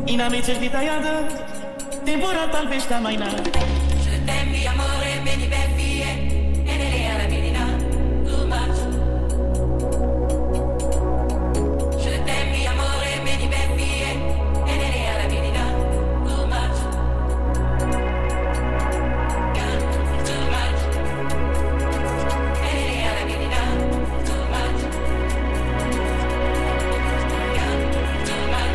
E na mente esvitaiada, temporada talvez também não. Je t'aime, amore, bene, belle e nelle ala menina, too much. Je t'aime, amore, bene, belle e nelle ala menina, too much. Too much. E nelle ala menina, too much. Too much.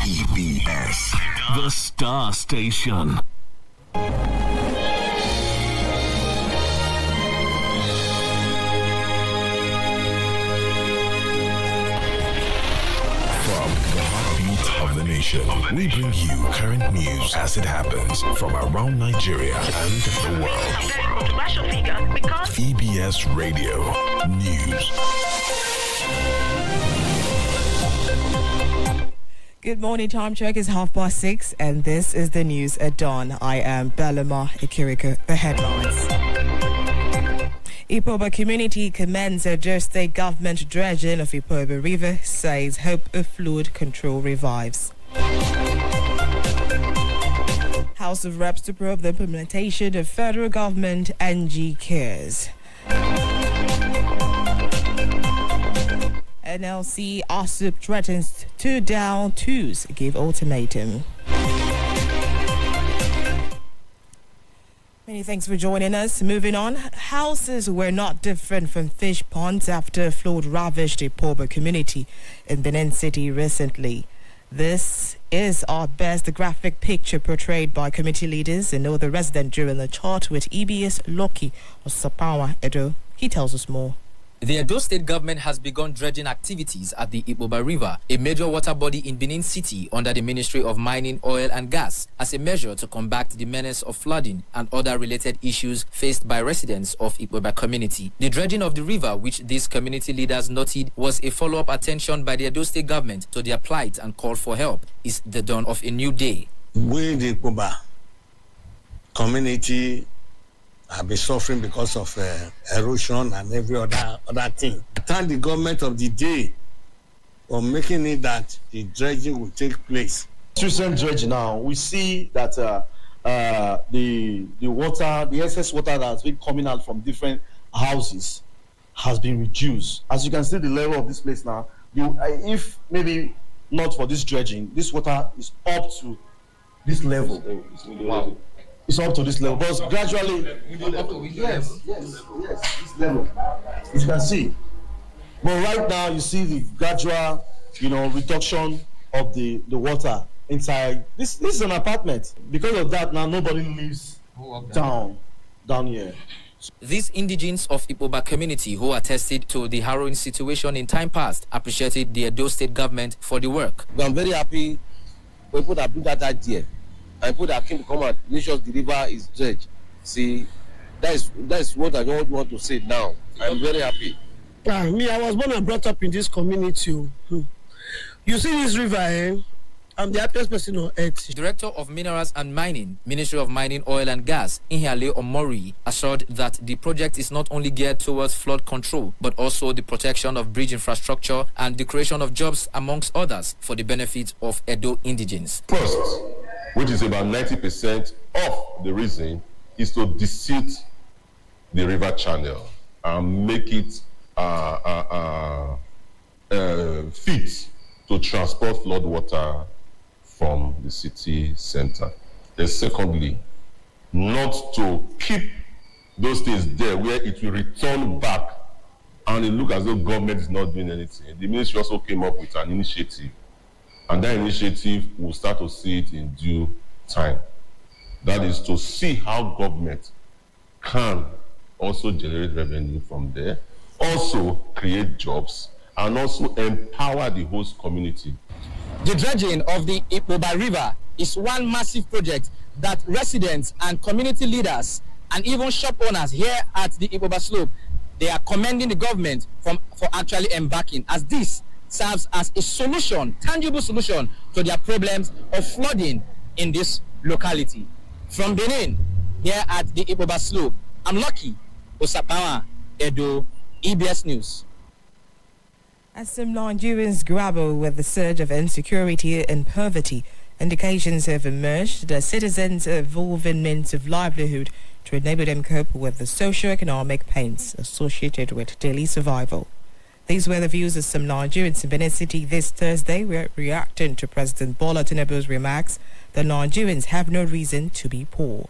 EBS, the Star Station. Of the nation, we bring you current news as it happens from around Nigeria and the world. EBS Radio News. Good morning, time check is 6:30 and this is the news at dawn. I am Belema Ikiriko. The headlines. Ipoba community commends Edo State government dredging of Ipoba River, says hope of flood control revives. House of Reps to probe the implementation of federal government NG Cares. NLC ASUP threatens 2 down, 2s give ultimatum. Many thanks for joining us. Moving on, houses were not different from fish ponds after a flood ravaged the Pobo community in Benin City recently. This is our best graphic picture portrayed by community leaders and other residents during the chat with EBS Loki Osapawa Edo. He tells us more. The Edo State government has begun dredging activities at the Ikpoba River, a major water body in Benin City under the Ministry of Mining, Oil and Gas, as a measure to combat the menace of flooding and other related issues faced by residents of Ikpoba community. The dredging of the river, which these community leaders noted was a follow-up attention by the Edo State government to their plight and call for help, is the dawn of a new day. We, the Ikpoba community, have been suffering because of erosion and every other thing. I thank the government of the day for making it that the dredging will take place. Recent dredging now, we see that the water, the excess water that has been coming out from different houses has been reduced. As you can see, the level of this place now, if maybe not for this dredging, this water is up to this level. Wow. It's up to this level, but gradually, yes, this level, as you can see. But right now, you see the gradual, reduction of the water inside. This is an apartment. Because of that, now nobody lives down here. These indigenes of Ikpoba community who attested to the harrowing situation in time past appreciated the Edo State government for the work. I'm very happy people that bring that idea. And people that came to come and make sure the river is dredged. See, that is what I don't want to say now. I'm very happy. Me, I was born and brought up in this community. You see this river, I'm the happiest person on earth. Director of Minerals and Mining, Ministry of Mining, Oil and Gas, Inhiale Omori, assured that the project is not only geared towards flood control, but also the protection of bridge infrastructure and the creation of jobs, amongst others, for the benefit of Edo indigenes. First, which is about 90% of the reason, is to deset the river channel and make it fit to transport flood water from the city center. And secondly, not to keep those things there where it will return back and it look as though government is not doing anything. The ministry also came up with an initiative, and that initiative will start to see it in due time. That is to see how government can also generate revenue from there, also create jobs, and also empower the host community. The dredging of the Ikpoba River is one massive project that residents and community leaders and even shop owners here at the Ikpoba Slope, they are commending the government for actually embarking, as this serves as a solution, tangible solution to their problems of flooding in this locality. From Benin, here at the Ikpoba Slope, I'm Lucky Osapawa Edo, EBS News. As some Nigerians grapple with the surge of insecurity and poverty, indications have emerged that citizens are evolving means of livelihood to enable them cope with the socio-economic pains associated with daily survival. These were the views of some Nigerians in Benin City this Thursday, reacting to President Bola Tinubu's remarks that Nigerians have no reason to be poor.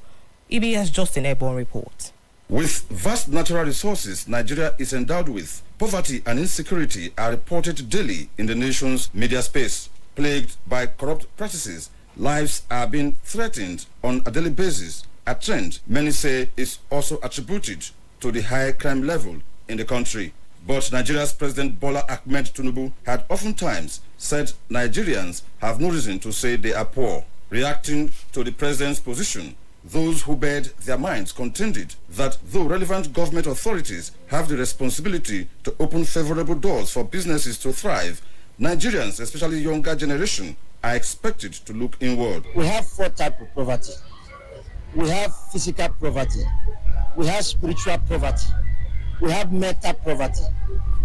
EBS Justin Ebon reports. With vast natural resources Nigeria is endowed with, poverty and insecurity are reported daily in the nation's media space. Plagued by corrupt practices, lives are being threatened on a daily basis, a trend many say is also attributed to the high crime level in the country. But Nigeria's President Bola Ahmed Tinubu had oftentimes said Nigerians have no reason to say they are poor. Reacting to the president's position, those who bared their minds contended that though relevant government authorities have the responsibility to open favorable doors for businesses to thrive, Nigerians, especially younger generation, are expected to look inward. We have 4 types of poverty. We have physical poverty. We have spiritual poverty. We have mental poverty.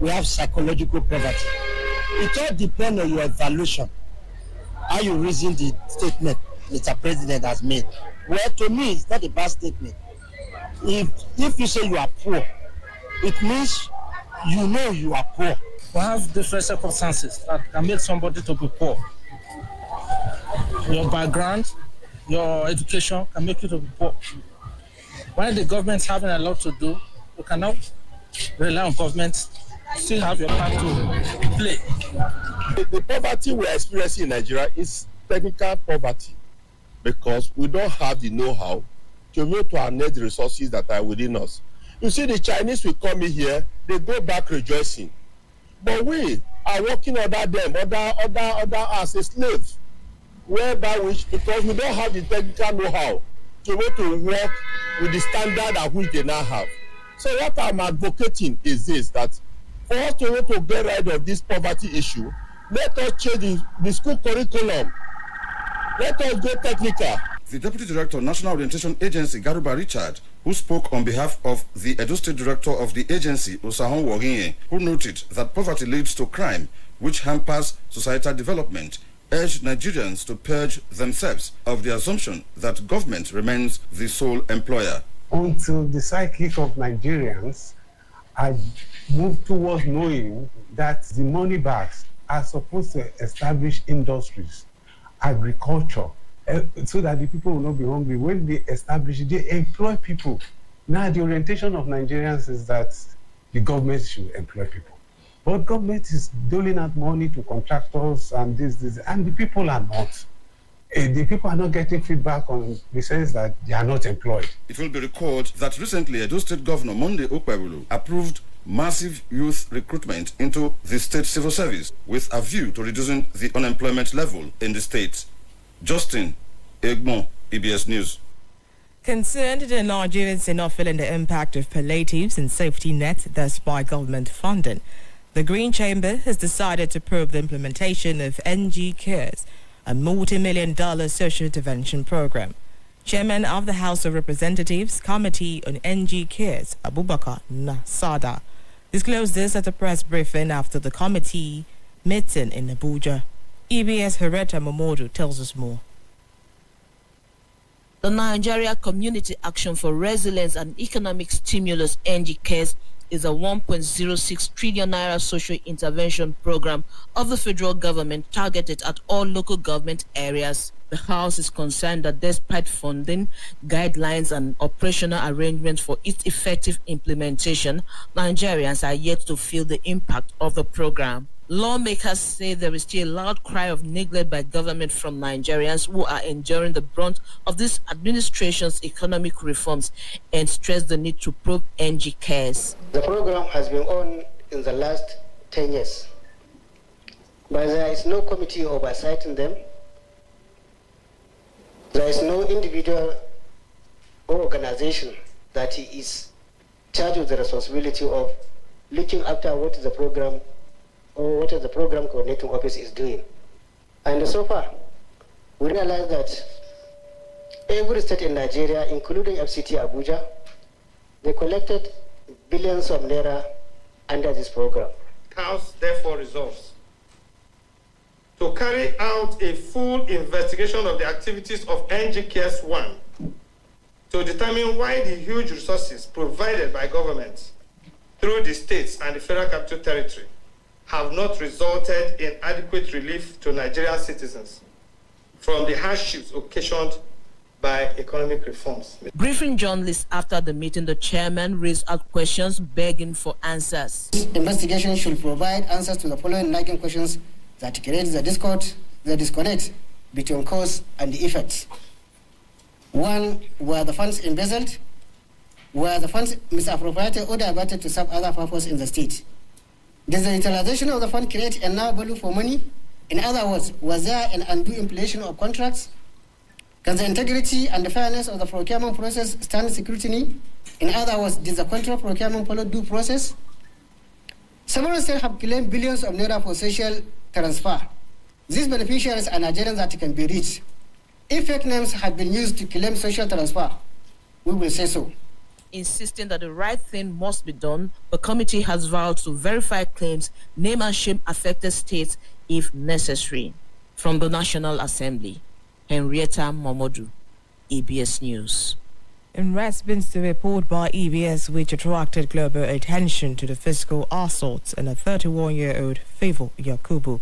We have psychological poverty. It all depends on your evaluation, how you reason the statement Mr. President has made. Well, to me, it's not a bad statement. If you say you are poor, it means you know you are poor. We have different circumstances that can make somebody to be poor. Your background, your education can make you to be poor. While the government's having a lot to do, you cannot rely on government, still have your part to play. The poverty we are experiencing in Nigeria is technical poverty because we don't have the know-how to be able to harness the resources that are within us. You see, the Chinese will come in here, they go back rejoicing. But we are working under them, other as a slave, whereby because we don't have the technical know-how to be able to work with the standard at which they now have. So what I'm advocating is this, that for us to be able to get rid of this poverty issue, let us change the school curriculum. Let us go technical. The Deputy Director of National Orientation Agency, Garuba Richard, who spoke on behalf of the Edo State Director of the agency, Osahon Woginye, who noted that poverty leads to crime, which hampers societal development, urged Nigerians to purge themselves of the assumption that government remains the sole employer. Until the psychic of Nigerians are moved towards knowing that the money bags are supposed to establish industries, agriculture, so that the people will not be hungry. When they establish it, they employ people. Now the orientation of Nigerians is that the government should employ people. But government is doling out money to contractors and this, and the people are not. The people are not getting feedback on the sense that they are not employed. It will be recalled that recently Edo State Governor Monday Okpebholo approved massive youth recruitment into the state civil service with a view to reducing the unemployment level in the state. Justin Egbon, EBS News. Concerned that Nigerians are not feeling the impact of palliatives and safety nets, thus by government funding, the Green Chamber has decided to probe the implementation of NG Cares, a multi-million-dollar social intervention program. Chairman of the House of Representatives Committee on NG Cares, Abubakar Nasada, disclosed this at a press briefing after the committee meeting in Abuja. EBS Hereta Momodu tells us more. The Nigeria Community Action for Resilience and Economic Stimulus NG Cares is a 1.06 trillion naira social intervention program of the federal government targeted at all local government areas. The House is concerned that despite funding, guidelines and operational arrangements for its effective implementation, Nigerians are yet to feel the impact of the program. Lawmakers say there is still a loud cry of neglect by government from Nigerians who are enduring the brunt of this administration's economic reforms and stress the need to probe NG Cares. The program has been on in the last 10 years, but there is no committee oversighting them. There is no individual or organization that is charged with the responsibility of looking after what the program or what the program coordinating office is doing. And so far, we realize that every state in Nigeria, including FCT Abuja, they collected billions of naira under this program. House therefore resolves to carry out a full investigation of the activities of NG Cares 1 to determine why the huge resources provided by government through the states and the Federal Capital Territory have not resulted in adequate relief to Nigerian citizens from the hardships occasioned by economic reforms. Briefing journalists after the meeting, the chairman raised out questions begging for answers. This investigation should provide answers to the following nagging questions that create the disconnect between cause and the effect. 1. Were the funds embezzled? Were the funds misappropriated or diverted to serve other purpose in the state? Does the utilization of the fund create enough value for money? In other words, was there an undue inflation of contracts? Can the integrity and the fairness of the procurement process stand scrutiny? In other words, did the contract procurement follow due process? Several states have claimed billions of naira for social transfer. These beneficiaries are Nigerians that can be reached. If fake names have been used to claim social transfer, we will say so. Insisting that the right thing must be done, the committee has vowed to verify claims, name and shame affected states if necessary. From the National Assembly, Henrietta Momodu, EBS News. In response to a report by EBS which attracted global attention to the physical assault on a 31-year-old Favor Yakubu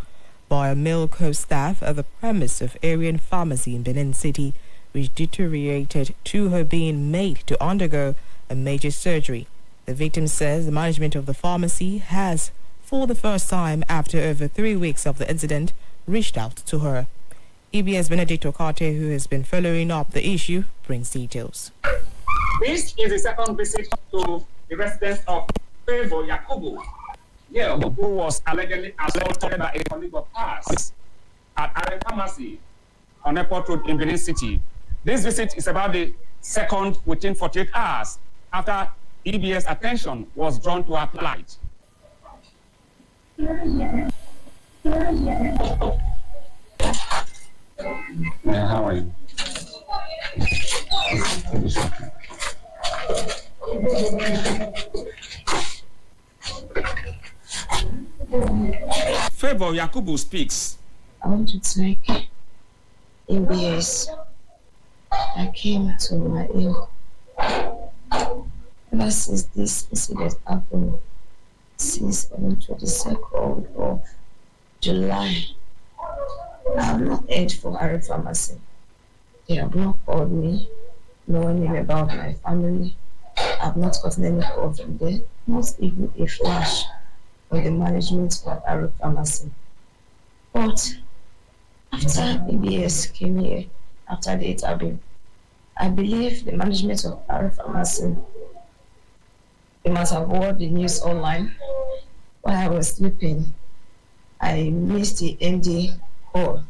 by a male co-staff at the premise of Arian Pharmacy in Benin City, which deteriorated to her being made to undergo a major surgery. The victim says the management of the pharmacy has, for the first time after over 3 weeks of the incident, reached out to her. EBS Benedict Okate, who has been following up the issue, brings details. This is the second visit to the residence of Favor Yakubu, who was allegedly assaulted by a colleague of ours at Arian Pharmacy on Airport Road in Benin City. This visit is about the second within 48 hours after EBS attention was drawn to her plight. How are you? Favor Yakubu speaks. I want to thank EBS that came to my aid. Ever since this incident happened, since the 22nd of July, I have not heard from Arian Pharmacy. They have not called me, knowing about my family. I have not gotten any call from them, not even a flash from the management of Arian Pharmacy. But after EBS came here, after the interview, I believe the management of Arian Pharmacy, they must have heard the news online. While I was sleeping, I missed the MD call.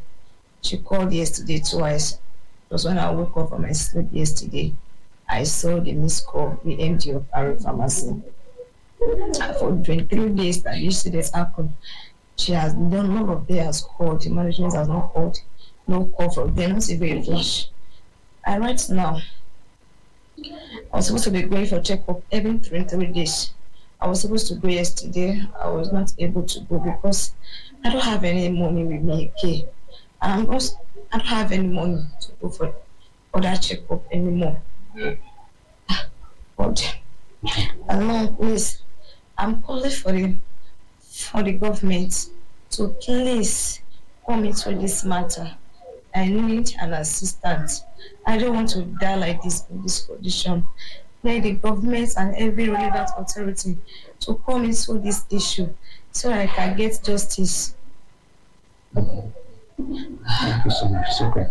She called yesterday twice. It was when I woke up from my sleep yesterday. I saw the missed call, the MD of Arian Pharmacy. For 23 days that incident happened, she has done, none of them has called. The management has not called. No call from them, not even a flash. Right now, I was supposed to be going for checkup every 23 days. I was supposed to go yesterday. I was not able to go because I don't have any money with me, okay? And I don't have any money to go for other checkup anymore. But along please, I'm calling for the government to please come into this matter. I need an assistant. I don't want to die like this in this condition. Let the government and every relevant authority to come into this issue so I can get justice. Thank you so much. It's okay.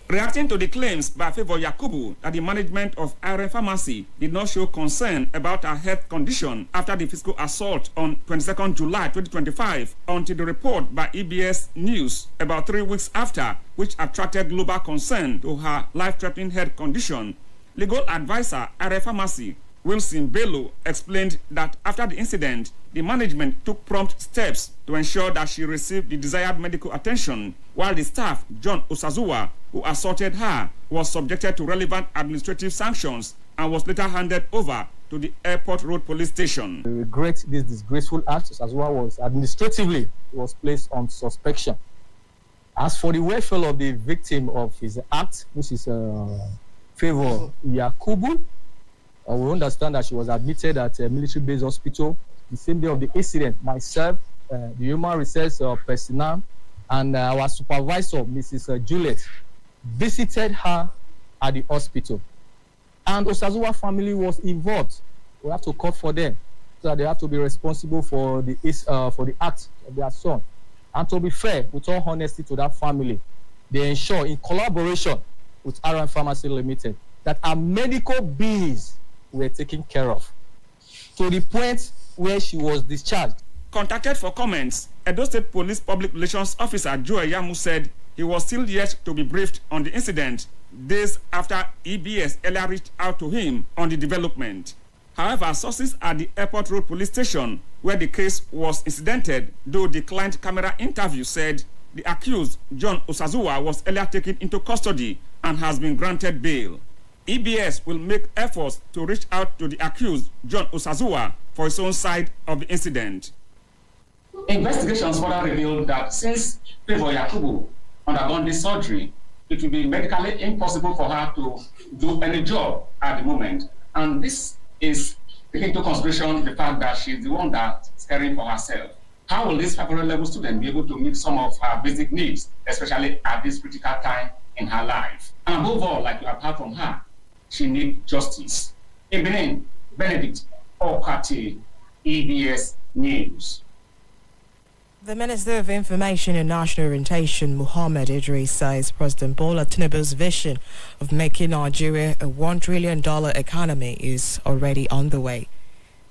Reacting to the claims by Favor Yakubu that the management of Arian Pharmacy did not show concern about her health condition after the physical assault on 22nd July 2025 until the report by EBS News about 3 weeks after, which attracted global concern to her life-threatening health condition, legal advisor Arian Pharmacy Wilson Bello explained that after the incident, the management took prompt steps to ensure that she received the desired medical attention, while the staff, John Osazuwa, who assaulted her, was subjected to relevant administrative sanctions and was later handed over to the Airport Road Police Station. We regret this disgraceful act. Osazuwa was administratively placed on suspension. As for the welfare of the victim of his act, which is Favor Yakubu, we understand that she was admitted at a military-based hospital the same day of the incident. Myself, the human resource personnel, and our supervisor, Mrs. Juliet, visited her at the hospital. And Osazuwa family was involved. We have to call for them, so that they have to be responsible for the act of their son. And to be fair, with all honesty to that family, they ensure, in collaboration with Arian Pharmacy Limited, that our medical bills were taken care of, to the point where she was discharged. Contacted for comments, Edo State Police Public Relations Officer Joe Yamu said he was still yet to be briefed on the incident, days after EBS earlier reached out to him on the development. However, sources at the Airport Road Police Station, where the case was incidented, though declined camera interview, said the accused, John Osazuwa, was earlier taken into custody and has been granted bail. EBS will make efforts to reach out to the accused, John Osazuwa, for his own side of the incident. Investigations further revealed that since Favor Yakubu undergone this surgery, it will be medically impossible for her to do any job at the moment. And this is taking into consideration the fact that she's the one that's caring for herself. How will this 500 level student be able to meet some of her basic needs, especially at this critical time in her life? And above all, like you have heard from her, she needs justice. In Benin, Benedict Okati, EBS News. The Minister of Information and National Orientation, Muhammad Idris, says President Bola Tinubu's vision of making Nigeria a $1 trillion economy is already on the way.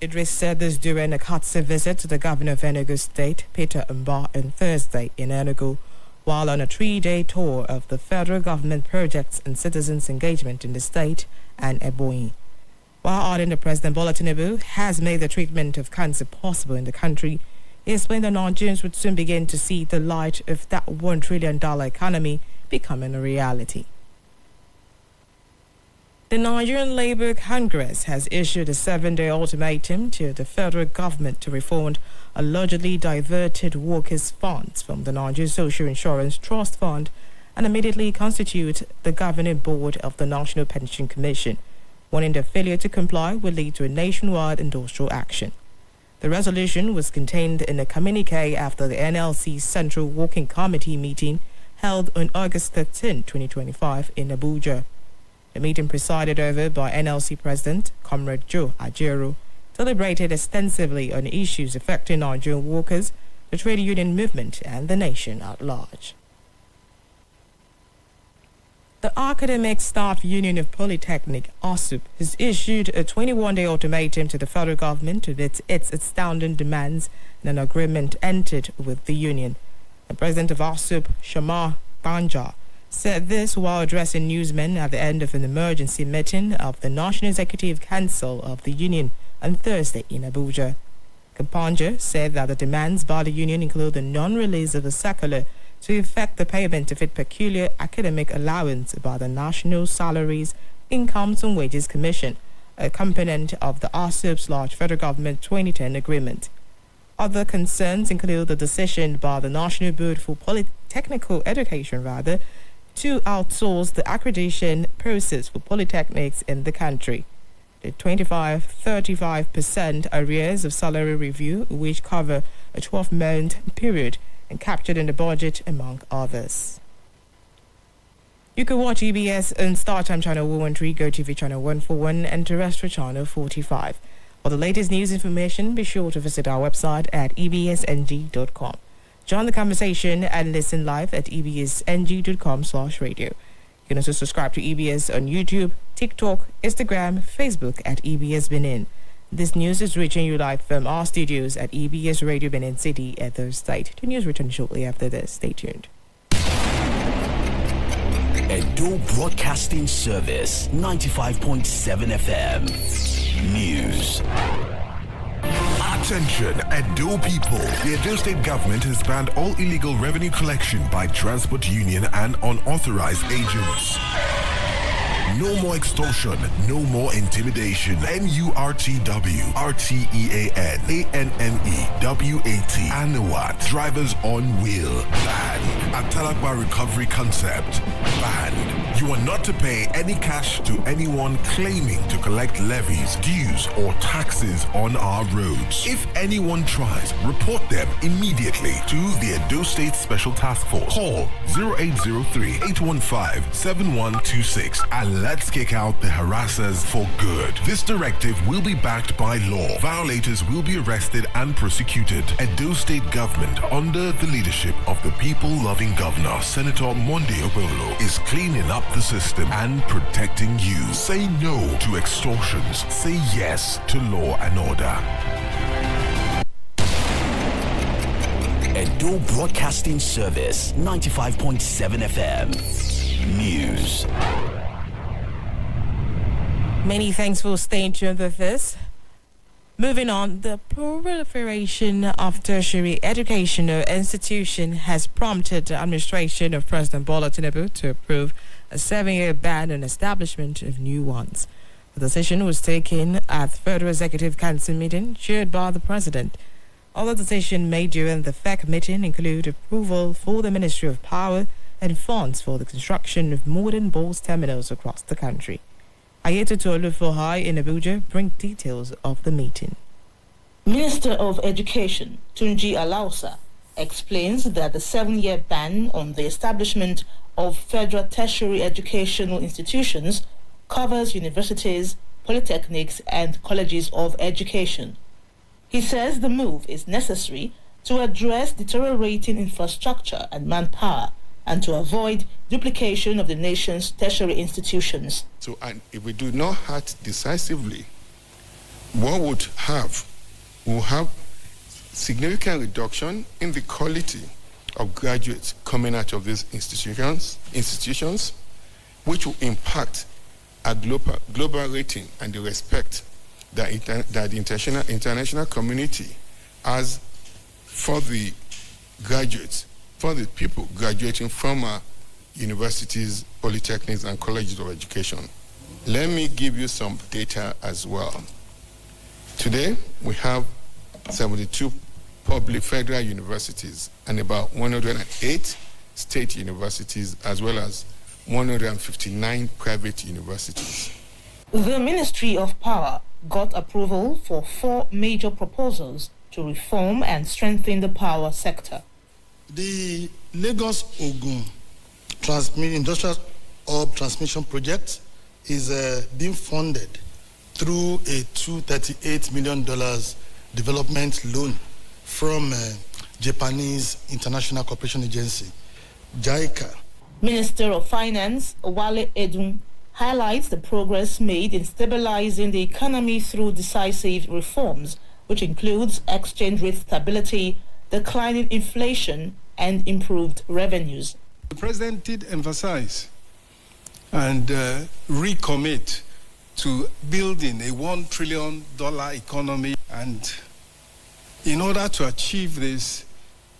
Idris said this during a courtesy visit to the governor of Enugu State, Peter Mba, on Thursday in Enugu, while on a 3-day tour of the federal government projects and citizens' engagement in the state and Ebonyi. While adding that President Bola Tinubu has made the treatment of cancer possible in the country, he explained that Nigerians would soon begin to see the light of that $1 trillion economy becoming a reality. The Nigerian Labour Congress has issued a 7-day ultimatum to the federal government to refund allegedly diverted workers' funds from the Nigerian Social Insurance Trust Fund and immediately constitute the governing board of the National Pension Commission, warning their failure to comply will lead to a nationwide industrial action. The resolution was contained in a communique after the NLC Central Working Committee meeting held on August 13, 2025 in Abuja. The meeting, presided over by NLC President Comrade Joe Ajero, deliberated extensively on issues affecting Nigerian workers, the trade union movement, and the nation at large. The Academic Staff Union of Polytechnic, ASUP, has issued a 21-day ultimatum to the federal government to meet its outstanding demands in an agreement entered with the union. The president of ASUP, Shamar Banja, said this while addressing newsmen at the end of an emergency meeting of the National Executive Council of the union on Thursday in Abuja. Kapanja said that the demands by the union include the non-release of a circular to effect the payment of its peculiar academic allowance by the National Salaries, Incomes and Wages Commission, a component of the ASUP's large federal government 2010 agreement. Other concerns include the decision by the National Board for Polytechnical Education, to outsource the accreditation process for polytechnics in the country. The 35% arrears of salary review, which cover a 12-month period, and captured in the budget, among others. You can watch EBS on StarTime Channel 113, GoTV Channel 141, and Terrestrial Channel 45. For the latest news information, be sure to visit our website at ebsng.com. Join the conversation and listen live at ebsng.com/radio. You can also subscribe to EBS on YouTube, TikTok, Instagram, Facebook at EBS Benin. This news is reaching you live from our studios at EBS Radio Benin City at the state. The news returns shortly after this. Stay tuned. Edo Broadcasting Service, 95.7 FM. News. Attention, Edo people. The Edo State government has banned all illegal revenue collection by transport union and unauthorized agents. No more extortion, no more intimidation. NURTW, RTEAN, ANNE, WAT, ANUWAT, drivers on wheel, banned. Atalakwa recovery concept, banned. You are not to pay any cash to anyone claiming to collect levies, dues, or taxes on our roads. If anyone tries, report them immediately to the Edo State Special Task Force. Call 0803-815-7126 and let's kick out the harassers for good. This directive will be backed by law. Violators will be arrested and prosecuted. Edo State government, under the leadership of the people-loving governor, Senator Monday Obolo, is cleaning up the system and protecting you. Say no to extortions. Say yes to law and order. Edo Broadcasting Service, 95.7 FM. News. Many thanks for staying tuned with us. Moving on, the proliferation of tertiary educational institutions has prompted the administration of President Bola Tinubu to approve a 7-year ban on establishment of new ones. The decision was taken at the Federal Executive Council meeting chaired by the President. Other decisions made during the FEC meeting include approval for the Ministry of Power and funds for the construction of modern bus terminals across the country. Ayetutu Olufohai in Abuja bring details of the meeting. Minister of Education Tunji Alausa explains that the 7-year ban on the establishment of federal tertiary educational institutions covers universities, polytechnics and colleges of education. He says the move is necessary to address deteriorating infrastructure and manpower and to avoid duplication of the nation's tertiary institutions. So, and if we do not act decisively, what we'll have significant reduction in the quality of graduates coming out of these institutions, which will impact our global rating and the respect that the international community has for the graduates, for the people graduating from our universities, polytechnics, and colleges of education. Let me give you some data as well. Today, we have 72 public federal universities and about 108 state universities, as well as 159 private universities. The Ministry of Power got approval for 4 major proposals to reform and strengthen the power sector. The Lagos-Ogun Industrial Hub Transmission Project is being funded through a $238 million development loan from Japanese International Cooperation Agency, JICA. Minister of Finance Wale Edun highlights the progress made in stabilizing the economy through decisive reforms, which includes exchange rate stability, declining inflation, and improved revenues. The President did emphasize and recommit to building a $1 trillion economy, and in order to achieve this,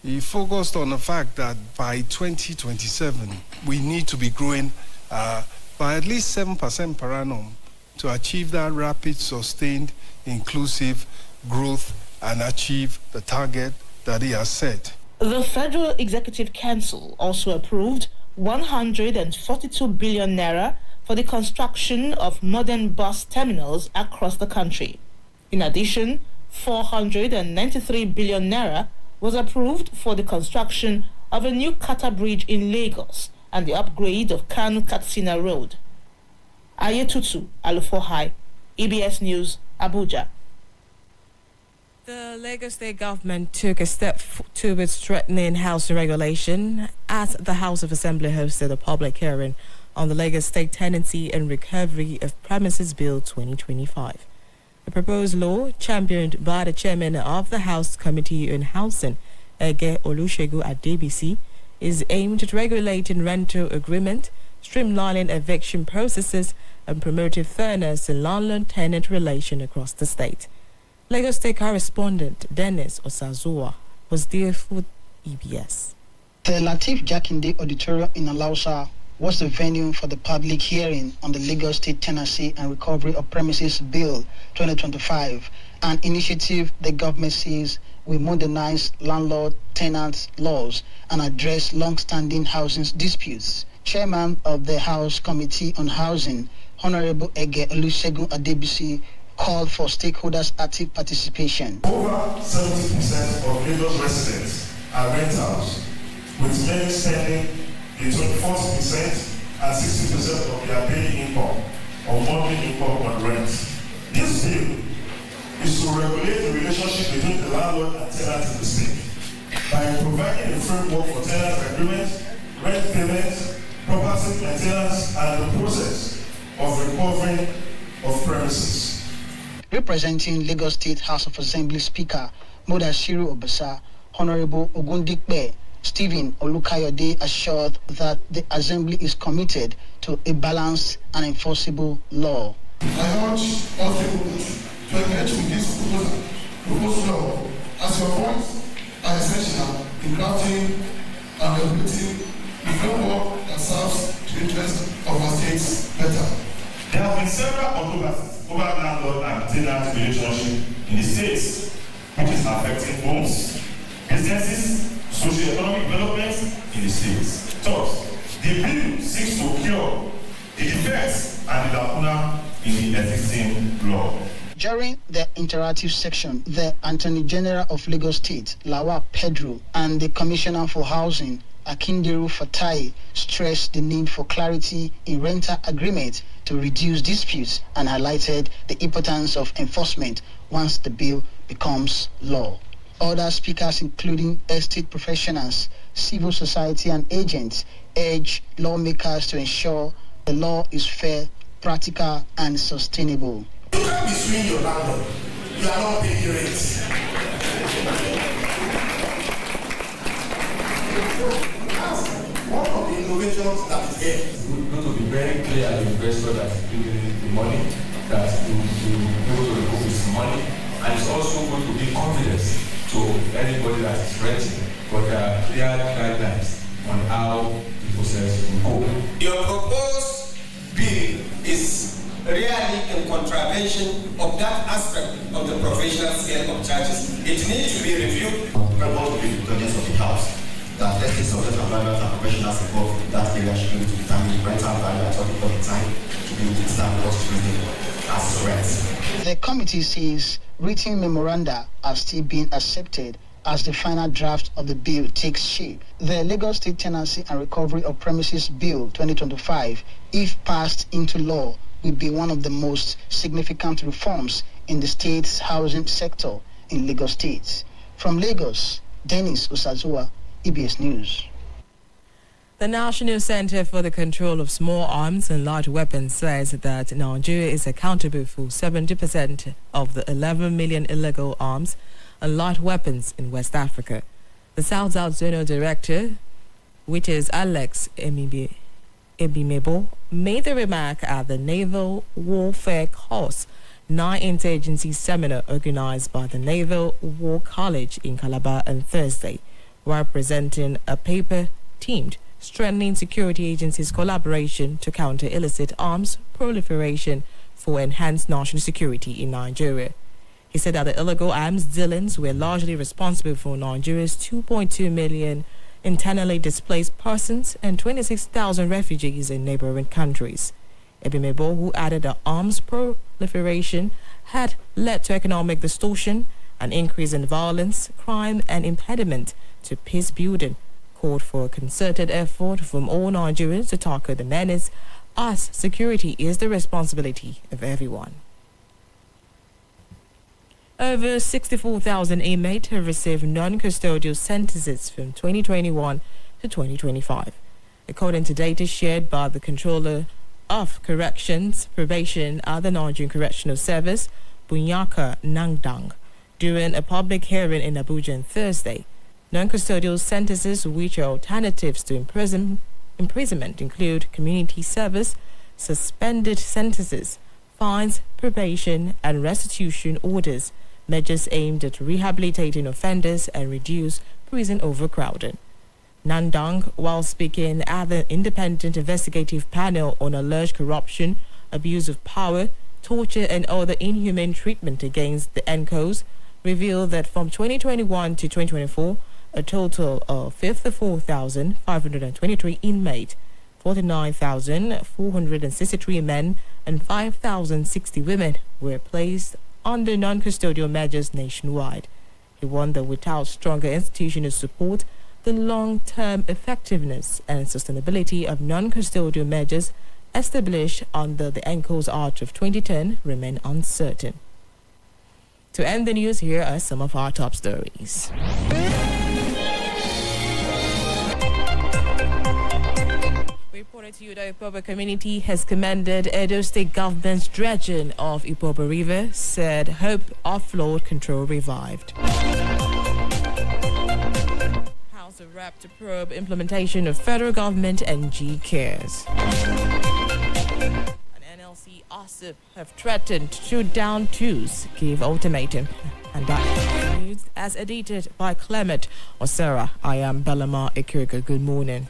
he focused on the fact that by 2027, we need to be growing by at least 7% per annum to achieve that rapid, sustained, inclusive growth and achieve the target that he has set. The Federal Executive Council also approved 142 billion naira for the construction of modern bus terminals across the country. In addition, 493 billion naira was approved for the construction of a new Kata Bridge in Lagos and the upgrade of Kanu-Katsina Road. Ayetutu Olufohai, EBS News, Abuja. The Lagos State government took a step towards strengthening housing regulation as the House of Assembly hosted a public hearing on the Lagos State Tenancy and Recovery of Premises Bill 2025. The proposed law, championed by the chairman of the House Committee on Housing, Ege Olusegun Adebisi, is aimed at regulating rental agreement, streamlining eviction processes, and promoting fairness in landlord-tenant relation across the state. Lagos State correspondent Dennis Osazoa was there for EBS. The Lateef Jakinde Auditorium in Alausa was the venue for the public hearing on the Lagos State Tenancy and Recovery of Premises Bill 2025, an initiative the government says will modernize landlord-tenant laws and address long-standing housing disputes. Chairman of the House Committee on Housing, Honorable Ege Olusegun Adebisi, called for stakeholders' active participation. Over 70% of Lagos residents are renters, with many spending between 40% and 60% of their daily income or monthly income on rent. This bill is to regulate the relationship between the landlord and tenant in the state by providing a framework for tenant agreement, rent payment, property maintenance, and the process of recovering of premises. Representing Lagos State House of Assembly Speaker Modashiru Obasa, Honorable Ogundikbe Stephen Olukayode assured that the Assembly is committed to a balanced and enforceable law. I urge all stakeholders to engage with this proposed law, as your voice are essential in crafting and regulating the framework that serves the interest of our states better. There have been several controversies over landlord and tenant relationship in the states, which is affecting homes, businesses, socio-economic development in the states. Thus, in the existing law. During the interactive section, the Attorney General of Lagos State, Lawal Pedro, and the Commissioner for Housing, Akinderu Fatai, stressed the need for clarity in rental agreements to reduce disputes and highlighted the importance of enforcement once the bill becomes law. Other speakers, including estate professionals, civil society, and agents, urge lawmakers to ensure the law is fair, practical, and sustainable. You can't be suing your landlord. You are not paying rent. One of the innovations that is there. We're going to be very clear to the investor that is giving the money, that you able to recoup his money, and it's also going to give confidence to anybody that is renting, but there are clear guidelines on how the process will go. Your proposed bill is really in contravention of that aspect of the professional scale of charges. It needs to be reviewed. Purpose to be the audience of the House that let the subject environment and professionals involved in that area should be able to determine the rental value at all the time to be able to determine what is reasonable as rent. The committee says written memoranda are still being accepted as the final draft of the bill takes shape. The Lagos State Tenancy and Recovery of Premises Bill 2025, if passed into law, will be one of the most significant reforms in the state's housing sector in Lagos State. From Lagos, Dennis Osazua, EBS News. The National Center for the Control of Small Arms and Large Weapons says that Nigeria is accountable for 70% of the 11 million illegal arms and light weapons in West Africa. The South-South Zonal Director, which is Alex Ebimebo, made the remark at the Naval Warfare Course 9 Interagency Seminar organized by the Naval War College in Calabar on Thursday, while presenting a paper themed Strengthening Security Agencies' Collaboration to Counter Illicit Arms Proliferation for Enhanced National Security in Nigeria. He said that the illegal arms dealings were largely responsible for Nigeria's 2.2 million internally displaced persons and 26,000 refugees in neighboring countries. Ebimebo, who added that arms proliferation had led to economic distortion, an increase in violence, crime, and impediment to peace building, called for a concerted effort from all Nigerians to tackle the menace, as security is the responsibility of everyone. Over 64,000 inmates have received non-custodial sentences from 2021 to 2025, according to data shared by the Controller of Corrections Probation at the Nigerian Correctional Service, Bunyaka Nangdang, during a public hearing in Abuja on Thursday. Non-custodial sentences, which are alternatives to imprisonment, include community service, suspended sentences, fines, probation, and restitution orders, measures aimed at rehabilitating offenders and reduce prison overcrowding. Nandang, while speaking at the independent investigative panel on alleged corruption, abuse of power, torture, and other inhumane treatment against the NCOs, revealed that from 2021 to 2024, a total of 54,523 inmates, 49,463 men, and 5,060 women were placed under non-custodial measures nationwide. He warned that without stronger institutional support, the long-term effectiveness and sustainability of non-custodial measures established under the NCO's Act of 2010 remain uncertain. To end the news, here are some of our top stories. Reported to you, the Ipoba community has commended Edo State government's dredging of Ipoba River, said hope of flood control revived. House of Rep to probe implementation of federal government and G-Cares. An NLC OSIP have threatened to shoot down tools, give ultimatum. And that news as edited by Clement Osera. I am Bellamar Ikirga. Good morning.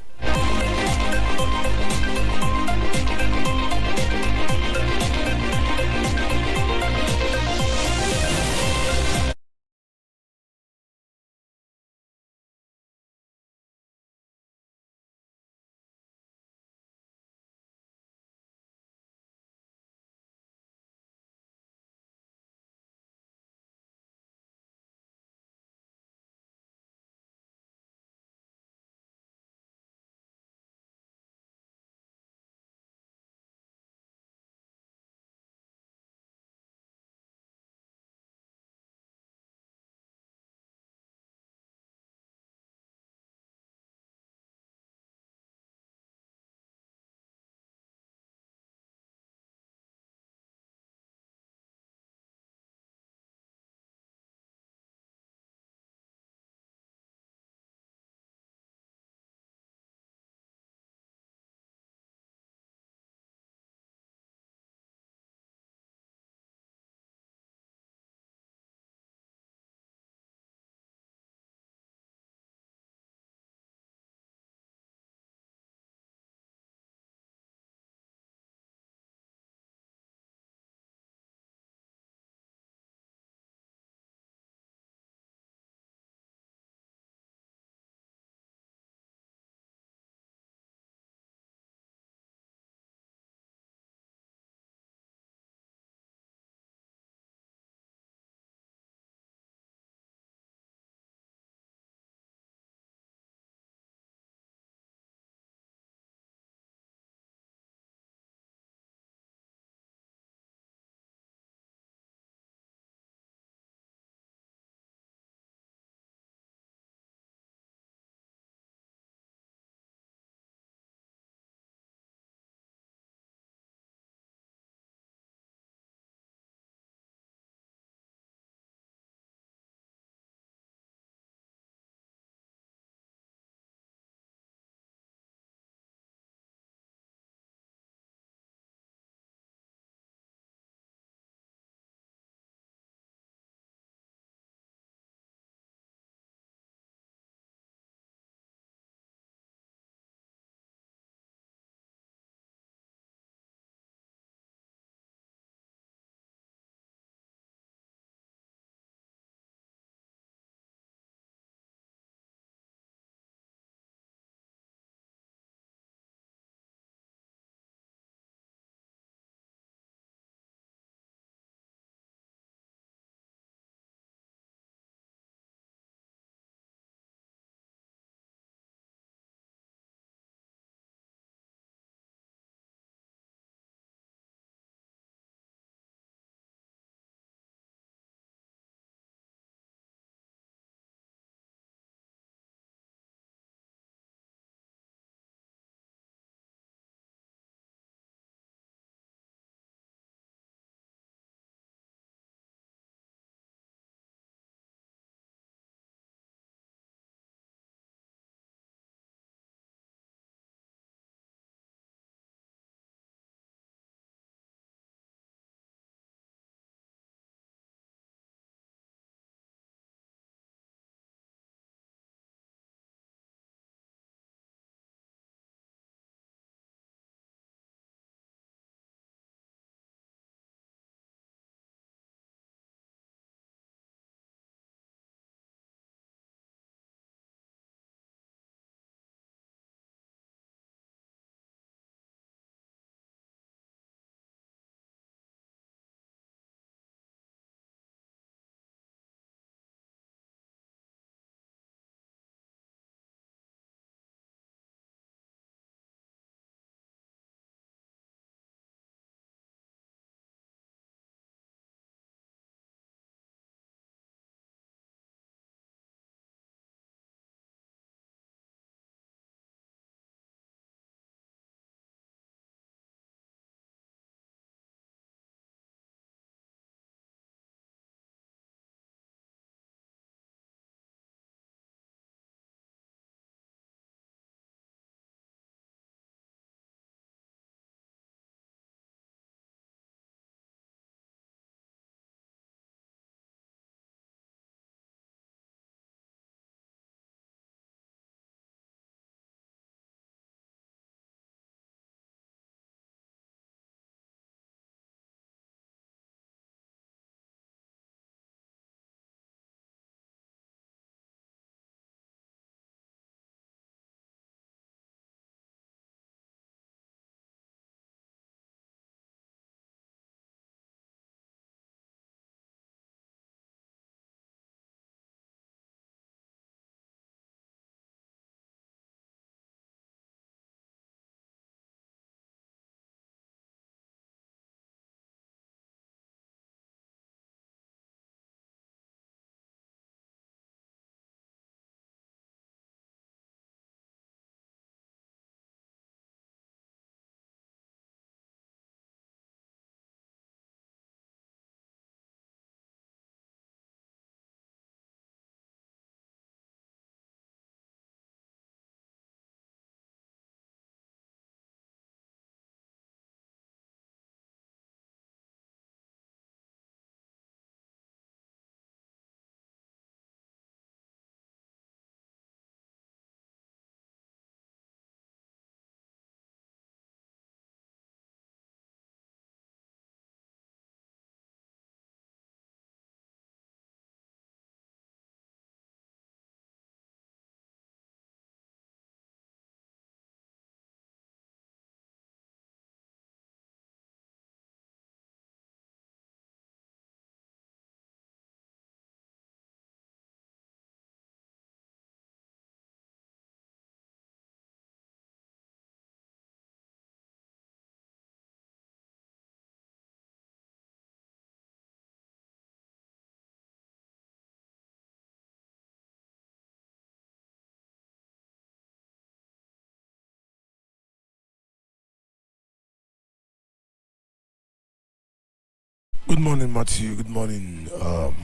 Good morning, Matthew. Good morning,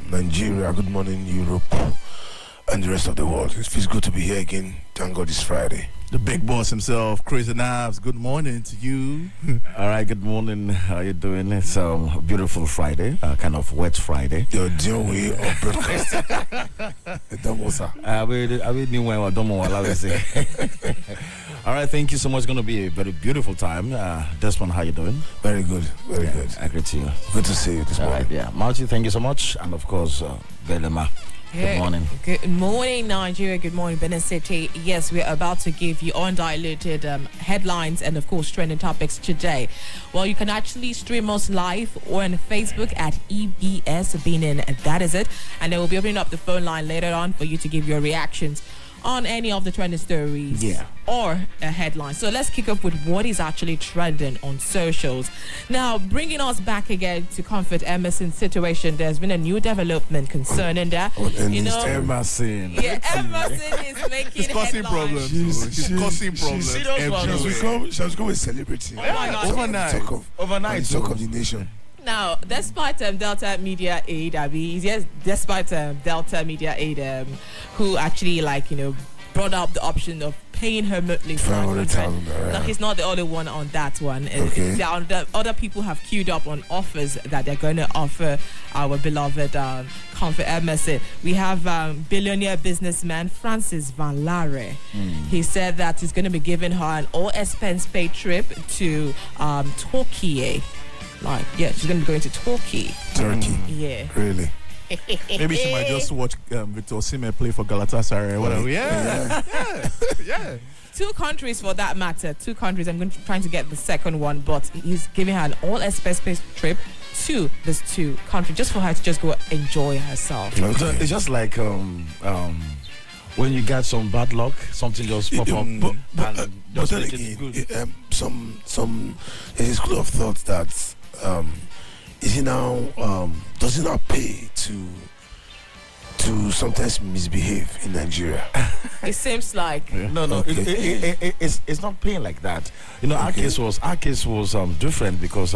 Nigeria. Good morning, Europe, and the rest of the world. It feels good to be here again. Thank God it's Friday. The big boss himself, Crazy Nabs. Good morning to you. All right, good morning. How you doing? It's a beautiful Friday, kind of wet Friday. Your dear way of broadcasting. All right, thank you so much. It's going to be a very beautiful time. Desmond, how you doing? Very good, very good. Great to you. Good to see you this morning. Right, yeah. Marty, thank you so much. And of course, Belema. Good morning. Good morning, Nigeria. Good morning, Benin City. Yes, we're about to give you undiluted headlines and, of course, trending topics today. Well, you can actually stream us live or on Facebook at EBS Benin. That is it. And then we'll be opening up the phone line later on for you to give your reactions on any of the trending stories or a headline. So let's kick off with what is actually trending on socials. Now, bringing us back again to Comfort Emerson's situation, there's been a new development concerning that. Emerson. Yeah, Emerson is making causing problems. She's causing problems. She was going to celebrity. Oh my God. Overnight. Talk of the nation. Now, despite Delta Media Aid, Delta Media Aid, who actually brought up the option of paying her monthly $500,000. Now, he's not the only one on that one. Okay. Other people have queued up on offers that they're going to offer our beloved Comfort Emerson. We have billionaire businessman Francis Van Laere. He said that he's going to be giving her an all-expense-paid trip to Turkey. She's going to be going to Turkey. Yeah. Really? Maybe she might just watch Victor Osimhen play for Galatasaray or whatever. Yeah. Two countries for that matter. Two countries. I'm trying to get the second one, but he's giving her an all-expense-paid trip to these two countries just for her to just go enjoy herself. Okay. It's just like when you get some bad luck, something just pop up. But then again, some it is school of thought that is it now does it not pay to sometimes misbehave in Nigeria? It seems like no. It's not paying like that. Our case was different because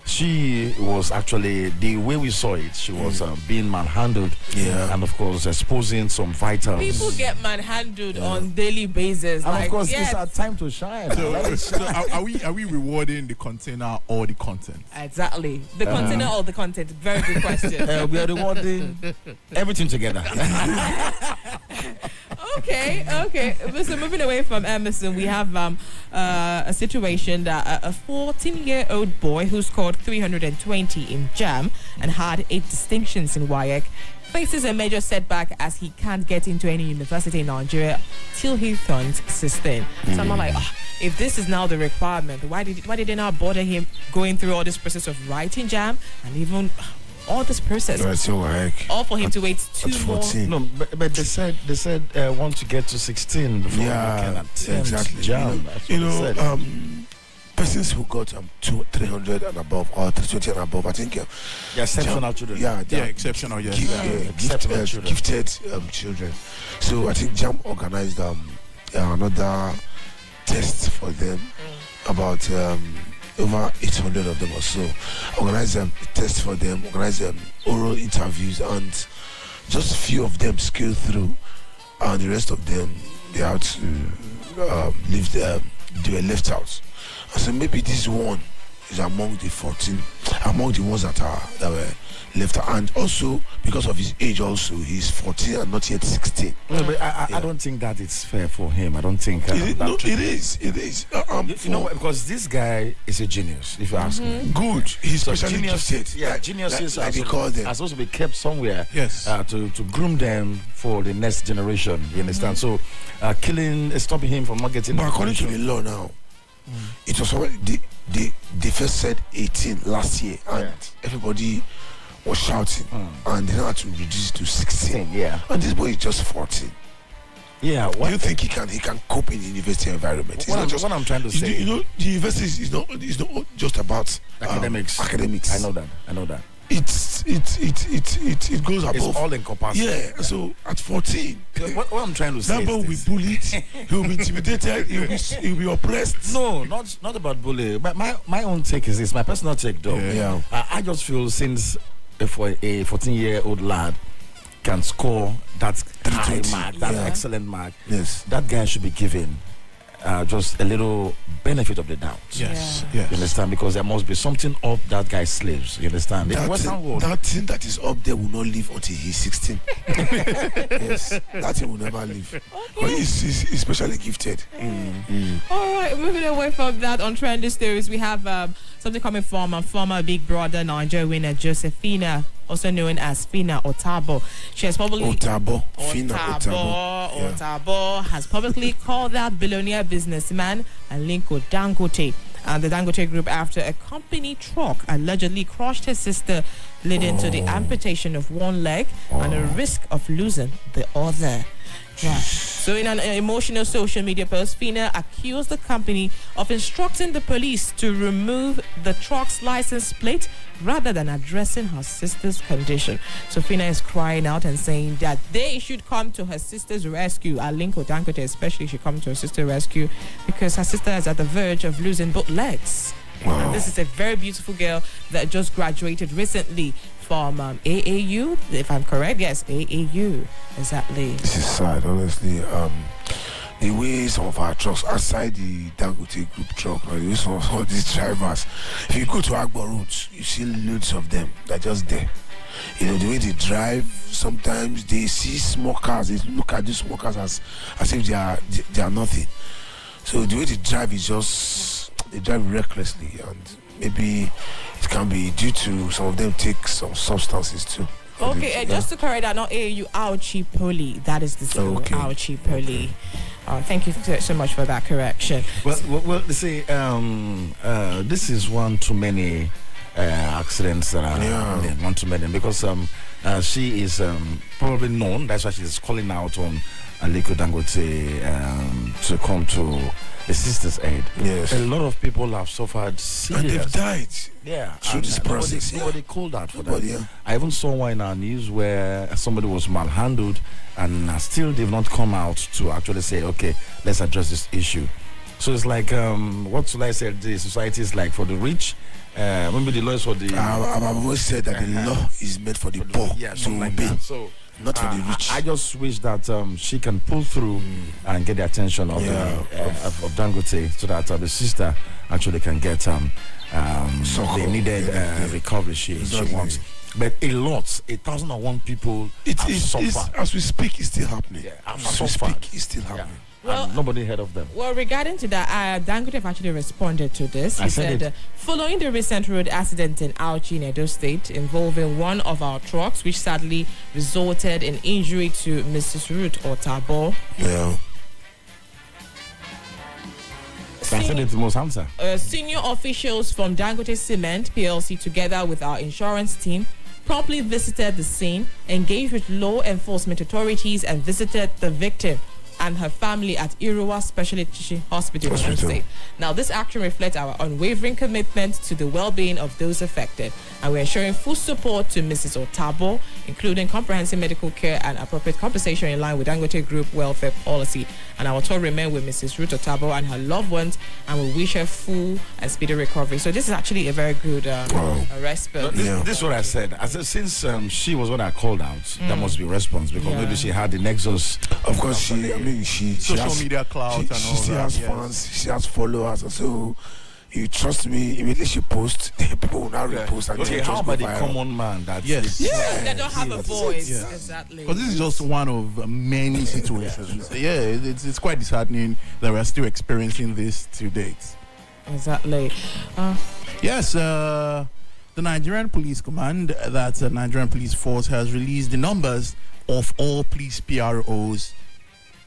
she was actually, the way we saw it, she was being manhandled, and of course exposing some vitals. People get manhandled on daily basis, and of course it's our time to shine. So are we rewarding the container or the content? Exactly, the container or the content. Very good question. We are rewarding everything together. Okay. So moving away from Emerson, we have a situation that a 14-year-old boy who scored 320 in JAM and had 8 distinctions in WAEC faces a major setback as he can't get into any university in Nigeria till he turns 16. So I'm like, if this is now the requirement, why did they not bother him going through all this process of writing JAM and even all this process? All for him to wait 2 more. No, but they said want to get to 16 before looking at exactly. JAM. Persons who got 300 and above or 320 and above, I think exceptional children. Exceptional. Gifted children. So I think JAM organized another test for them, about over 800 of them or so. Organize a test for them, organize oral interviews, and just a few of them scaled through, and the rest of them, they had to leave them. They were left out. So maybe this one is among the 14, among the ones that were left out. And also, because of his age also, he's 14 and not yet 16. No, but I don't think that it's fair for him. I don't think it is. Because this guy is a genius, if you ask me. Good. He's specially gifted. Yeah, geniuses like are supposed to be kept somewhere to groom them for the next generation. You understand? So stopping him from not getting... But according to the law now, it was already, they first said 18 last year, and everybody was shouting, and they had to reduce it to 16. And this boy is just 14. Do you think he can cope in the university environment? What I'm trying to say, the university is not just about academics. Academics. I know that. it goes above. It's all encompassing. Yeah. So at 14, what I'm trying to say, that boy will be bullied. He will be intimidated. He'll be oppressed. No, not about bullying. My own take is this. My personal take, though. Yeah. I just feel since for a 14-year-old lad can score that high mark, that excellent mark, yes, that guy should be given just a little benefit of the doubt. Yes. You understand? Because there must be something up that guy's sleeves. You understand? That thing that is up there will not leave until he's 16. Yes, that thing will never leave. But he's especially gifted. All right, moving away from that, on trending stories, we have something coming from former Big Brother Nigeria winner Josephina, also known as Phyna Otabo. She has publicly Otabo has publicly called out billionaire businessman Aliko Dangote and the Dangote Group after a company truck allegedly crushed her sister, leading to the amputation of one leg and a risk of losing the other. Yeah. So in an emotional social media post, Phyna accused the company of instructing the police to remove the truck's license plate rather than addressing her sister's condition. So Phyna is crying out and saying that they should come to her sister's rescue. Aliko Dangote especially should come to her sister's rescue because her sister is at the verge of losing both legs. Wow. And this is a very beautiful girl that just graduated recently from AAU, if I'm correct. Yes, AAU. Exactly. This is sad, honestly. The way some of our trucks outside the Dangote Group truck, the way some of these drivers, if you go to Agbo roads, you see loads of them. They're just there. You know, the way they drive, sometimes they see small cars, they look at these small cars as if they are nothing. So the way they drive is just, they drive recklessly, and maybe it can be due to some of them take some substances too. Okay, just to correct that, not AAU, Auchi Poly. That is the school, Auchi Poly. Thank you so much for that correction. Well, they say this is one too many accidents that are one too many, because she is probably known. That's why she's calling out on Aliko Dangote to come to the sister's aid. Yes. A lot of people have suffered serious. And they've died. Yeah. Through this process. Nobody called out for that. Yeah. I even saw one in our news where somebody was malhandled, and still they've not come out to actually say, okay, let's address this issue. So it's like, what should I say? The society is like for the rich. Remember the laws for the... I've always said that the law is made for the poor. Yeah, something like that. So, not for the rich. I just wish that she can pull through and get the attention of Dangote, so that the sister actually can get the needed recovery she wants. But 1,001 people have suffered. As we speak, it's still happening. Yeah, as we speak, it's still happening. Well, nobody heard of them. Well, regarding to that, Dangote have actually responded to this. He said, following the recent road accident in Auchi in Edo State involving one of our trucks, which sadly resulted in injury to Mrs. Ruth Otabo. Yeah. Senior officials from Dangote Cement PLC, together with our insurance team, promptly visited the scene, engaged with law enforcement authorities, and visited the victim and her family at Iruwa Specialty Teaching Hospital in Osun State. Now, this action reflects our unwavering commitment to the well-being of those affected, and we're ensuring full support to Mrs. Otabo, including comprehensive medical care and appropriate compensation in line with Dangote Group welfare policy. And our thoughts remain with Mrs. Ruth Otabo and her loved ones, and we wish her full and speedy recovery. So this is actually a very good respite. This is what I said. I said, since she was what I called out, there must be response, because maybe she had the nexus. Of course, she social has, media clout and all she still that. has fans, she has followers, and so you trust me, immediately she posts, people will now repost. And okay, how about the common man that they don't have a voice? Exactly. Because this is just one of many situations. It's quite disheartening that we're still experiencing this to date. Exactly. Yes, the Nigerian Police Command, that's the Nigerian Police Force, has released the numbers of all police PROs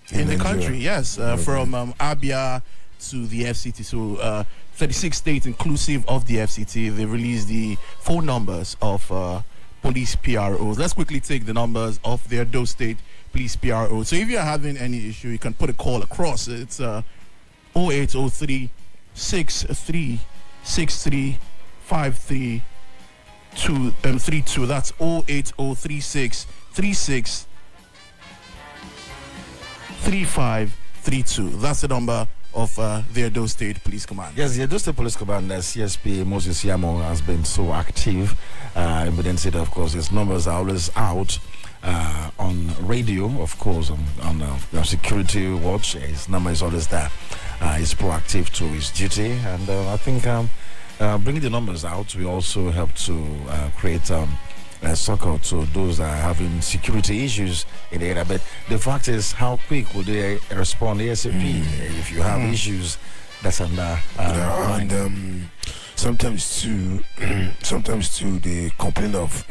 in the country. Yes, from Abia to the FCT. So 36 states inclusive of the FCT. They released the phone numbers of police PROs. Let's quickly take the numbers of their Edo State police PROs. So if you're having any issue, you can put a call across. It's 0803 63 63 53 32. That's 08036 36 3532. That's the number of the Edo State Police Command. Yes, the Edo State Police Command, CSP Moses Yamo, has been so active in Benin City. Of course, his numbers are always out on radio, of course, on security watch. His number is always there. He's proactive to his duty, and I think bringing the numbers out, we also help to create succor to those that are having security issues in the area. But the fact is, how quick will they respond ASAP if you have issues that's under and sometimes too they complain of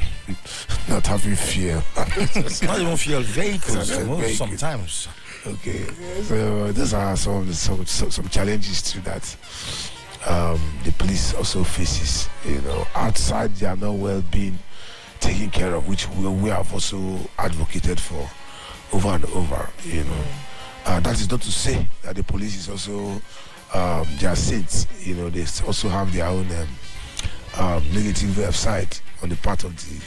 not having fuel. Not even fuel, vehicles sometimes. Okay, so those are some challenges too that the police also faces. Outside they are not well being taken care of, which we have also advocated for over and over. That is not to say that the police is also they are saints. They also have their own negative side on the part of the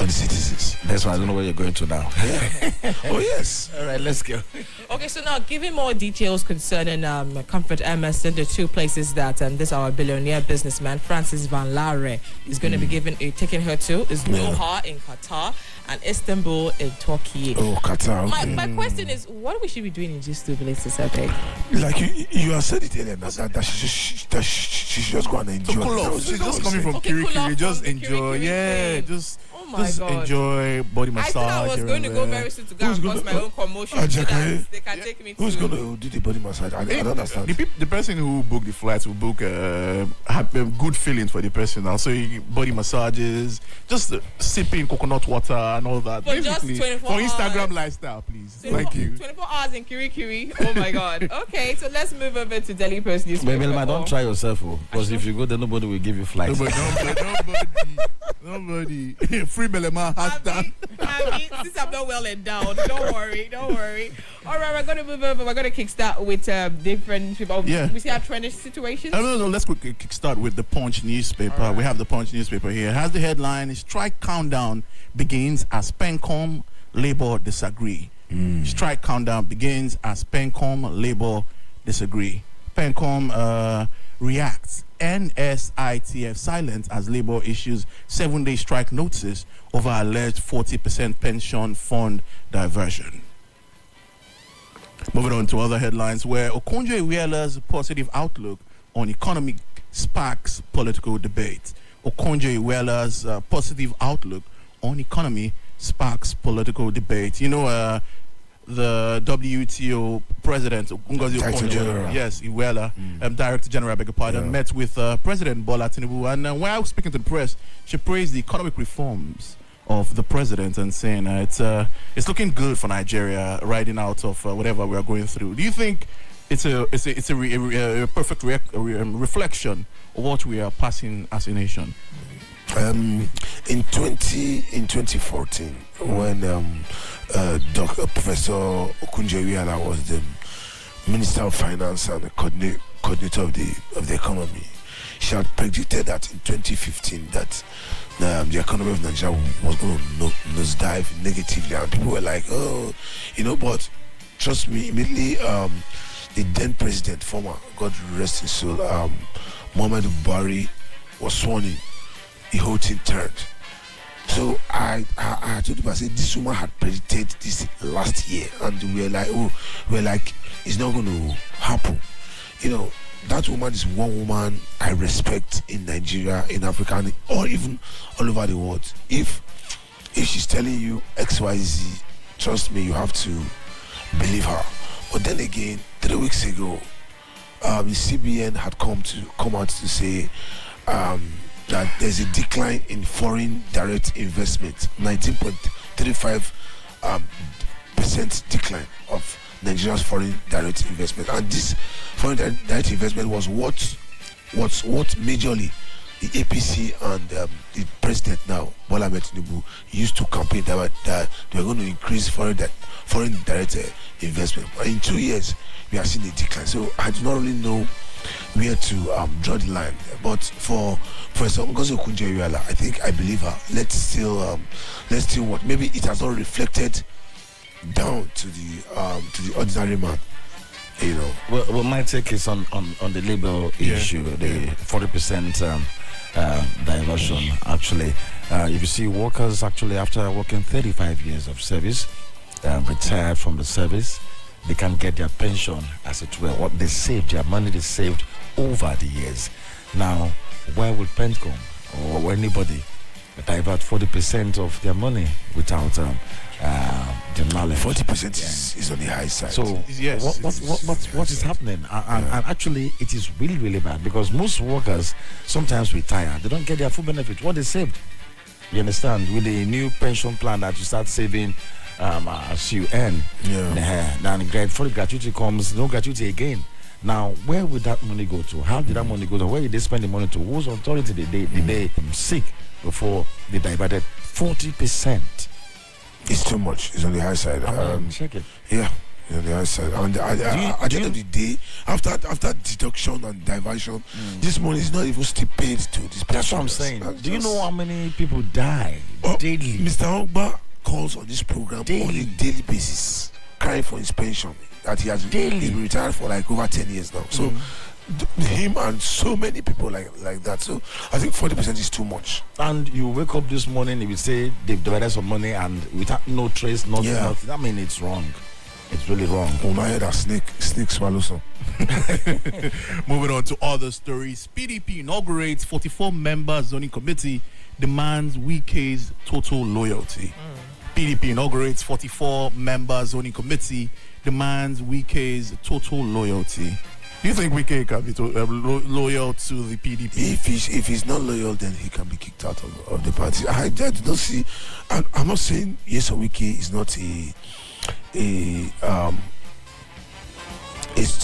citizens. That's why I don't know where you're going to now. Yeah. Oh yes. All right, let's go. Okay, so now giving more details concerning Comfort Emerson, the two places that this our billionaire businessman Francis Van Laere is going to be taking her to is Doha in Qatar and Istanbul in Turkey. Oh, Qatar. Okay. My question is, what we should be doing in these two places, okay? Like you have said it earlier, that she should just go and enjoy. Cool off. She's just coming from Kirikiri, just enjoy. Just enjoy body massage. I was going to go very soon to go and cause my own commotion so that they can take me to... Who's going to do the body massage? I don't understand. The person who booked the flights will book have good feelings for the person. Also, body massages, just sipping coconut water and all that. For just 24 hours. For Instagram hours. Lifestyle, please. Thank you. 24 hours in Kirikiri. Oh my God. Okay, so let's move over to Delhi Post newspaper. Maybe don't try yourself, because if you go there, nobody will give you flights. Nobody. Free Belema hashtag. Since I'm not well endowed, don't worry. All right, we're going to move over. We're going to kickstart with different people. We see our trending situations. No. Let's quickly kickstart with the Punch newspaper. Right. We have the Punch newspaper here. It has the headline: "Strike countdown begins as PENCOM Labour disagree." Strike countdown begins as PENCOM Labour disagree. PENCOM reacts. NSITF silent as Labour issues 7-day strike notices over alleged 40% pension fund diversion. Moving on to other headlines, where Okonjo-Iweala's positive outlook on economy sparks political debate. Okonjo-Iweala's positive outlook on economy sparks political debate. The WTO president, Ngozi Okonjo, yes, Iweala, Director General, beg your pardon, met with President Bola Tinubu, and while speaking to the press, she praised the economic reforms of the president and saying it's looking good for Nigeria riding out of whatever we are going through. Do you think it's a perfect reflection of what we are passing as a nation? In 2014, when Professor Okonjo-Iweala was the Minister of Finance and the coordinator of the economy, she had predicted that in 2015 that the economy of Nigeria was going to nosedive negatively, and people were like, but trust me, immediately the then president, former, God rest his soul, Muhammadu Buhari, was sworn in. The whole thing turned. So I told him, I said, this woman had predicted this last year, and we're like, it's not going to happen. That woman is one woman I respect in Nigeria, in Africa, or even all over the world. If she's telling you XYZ, trust me, you have to believe her. But then again, 3 weeks ago, the CBN had come out to say that there's a decline in foreign direct investment, 19.35% decline of Nigeria's foreign direct investment. And this foreign direct investment was what majorly the APC and the president now, Bola Ahmed Tinubu, used to campaign that they were going to increase foreign direct investment. But in 2 years, we have seen a decline. So I do not really know where to draw the line. But for Ngozi Okonjo-Iweala, I believe her. Let's still what maybe it has not reflected down to the ordinary man. You know. Well, my take is on the labor issue, the 40% diversion. Actually, if you see workers actually after working 35 years of service, retired from the service, they can get their pension, as it were, what they saved, their money they saved over the years. Now, where will Pentcom or anybody divert 40% of their money without the knowledge? 40% is on the high side. So, what is happening? And actually, it is really, really bad because most workers sometimes retire. They don't get their full benefit, what they saved. You understand? With the new pension plan that you start saving as you earn, then gratuity comes, no gratuity again. Now, where would that money go to? How did that money go to? Where did they spend the money to? Whose authority did they seek before they diverted 40%? It's too much. It's on the high side. Check it. Yeah, it's on the high side. And at the end of the day, after deduction and diversion, this money is not even still paid to this person. That's what I'm saying. Do you know how many people die daily? Mr. Ogba calls on this program on a daily basis, crying for his pension that he has been retired for like over 10 years now. So him and so many people like that. So I think 40% is too much. And you wake up this morning, if you say they've divided some money and without no trace, nothing. I mean, it's wrong. It's really wrong. Oh my head, a snake swallow some. Moving on to other stories. PDP inaugurates 44-member zoning committee, demands Wike's total loyalty. PDP inaugurates 44-member zoning committee, demands Wike's total loyalty. Do you think Wike can be loyal to the PDP? If he's not loyal, then he can be kicked out of the party. I do not see. I'm not saying yes, Wike is not a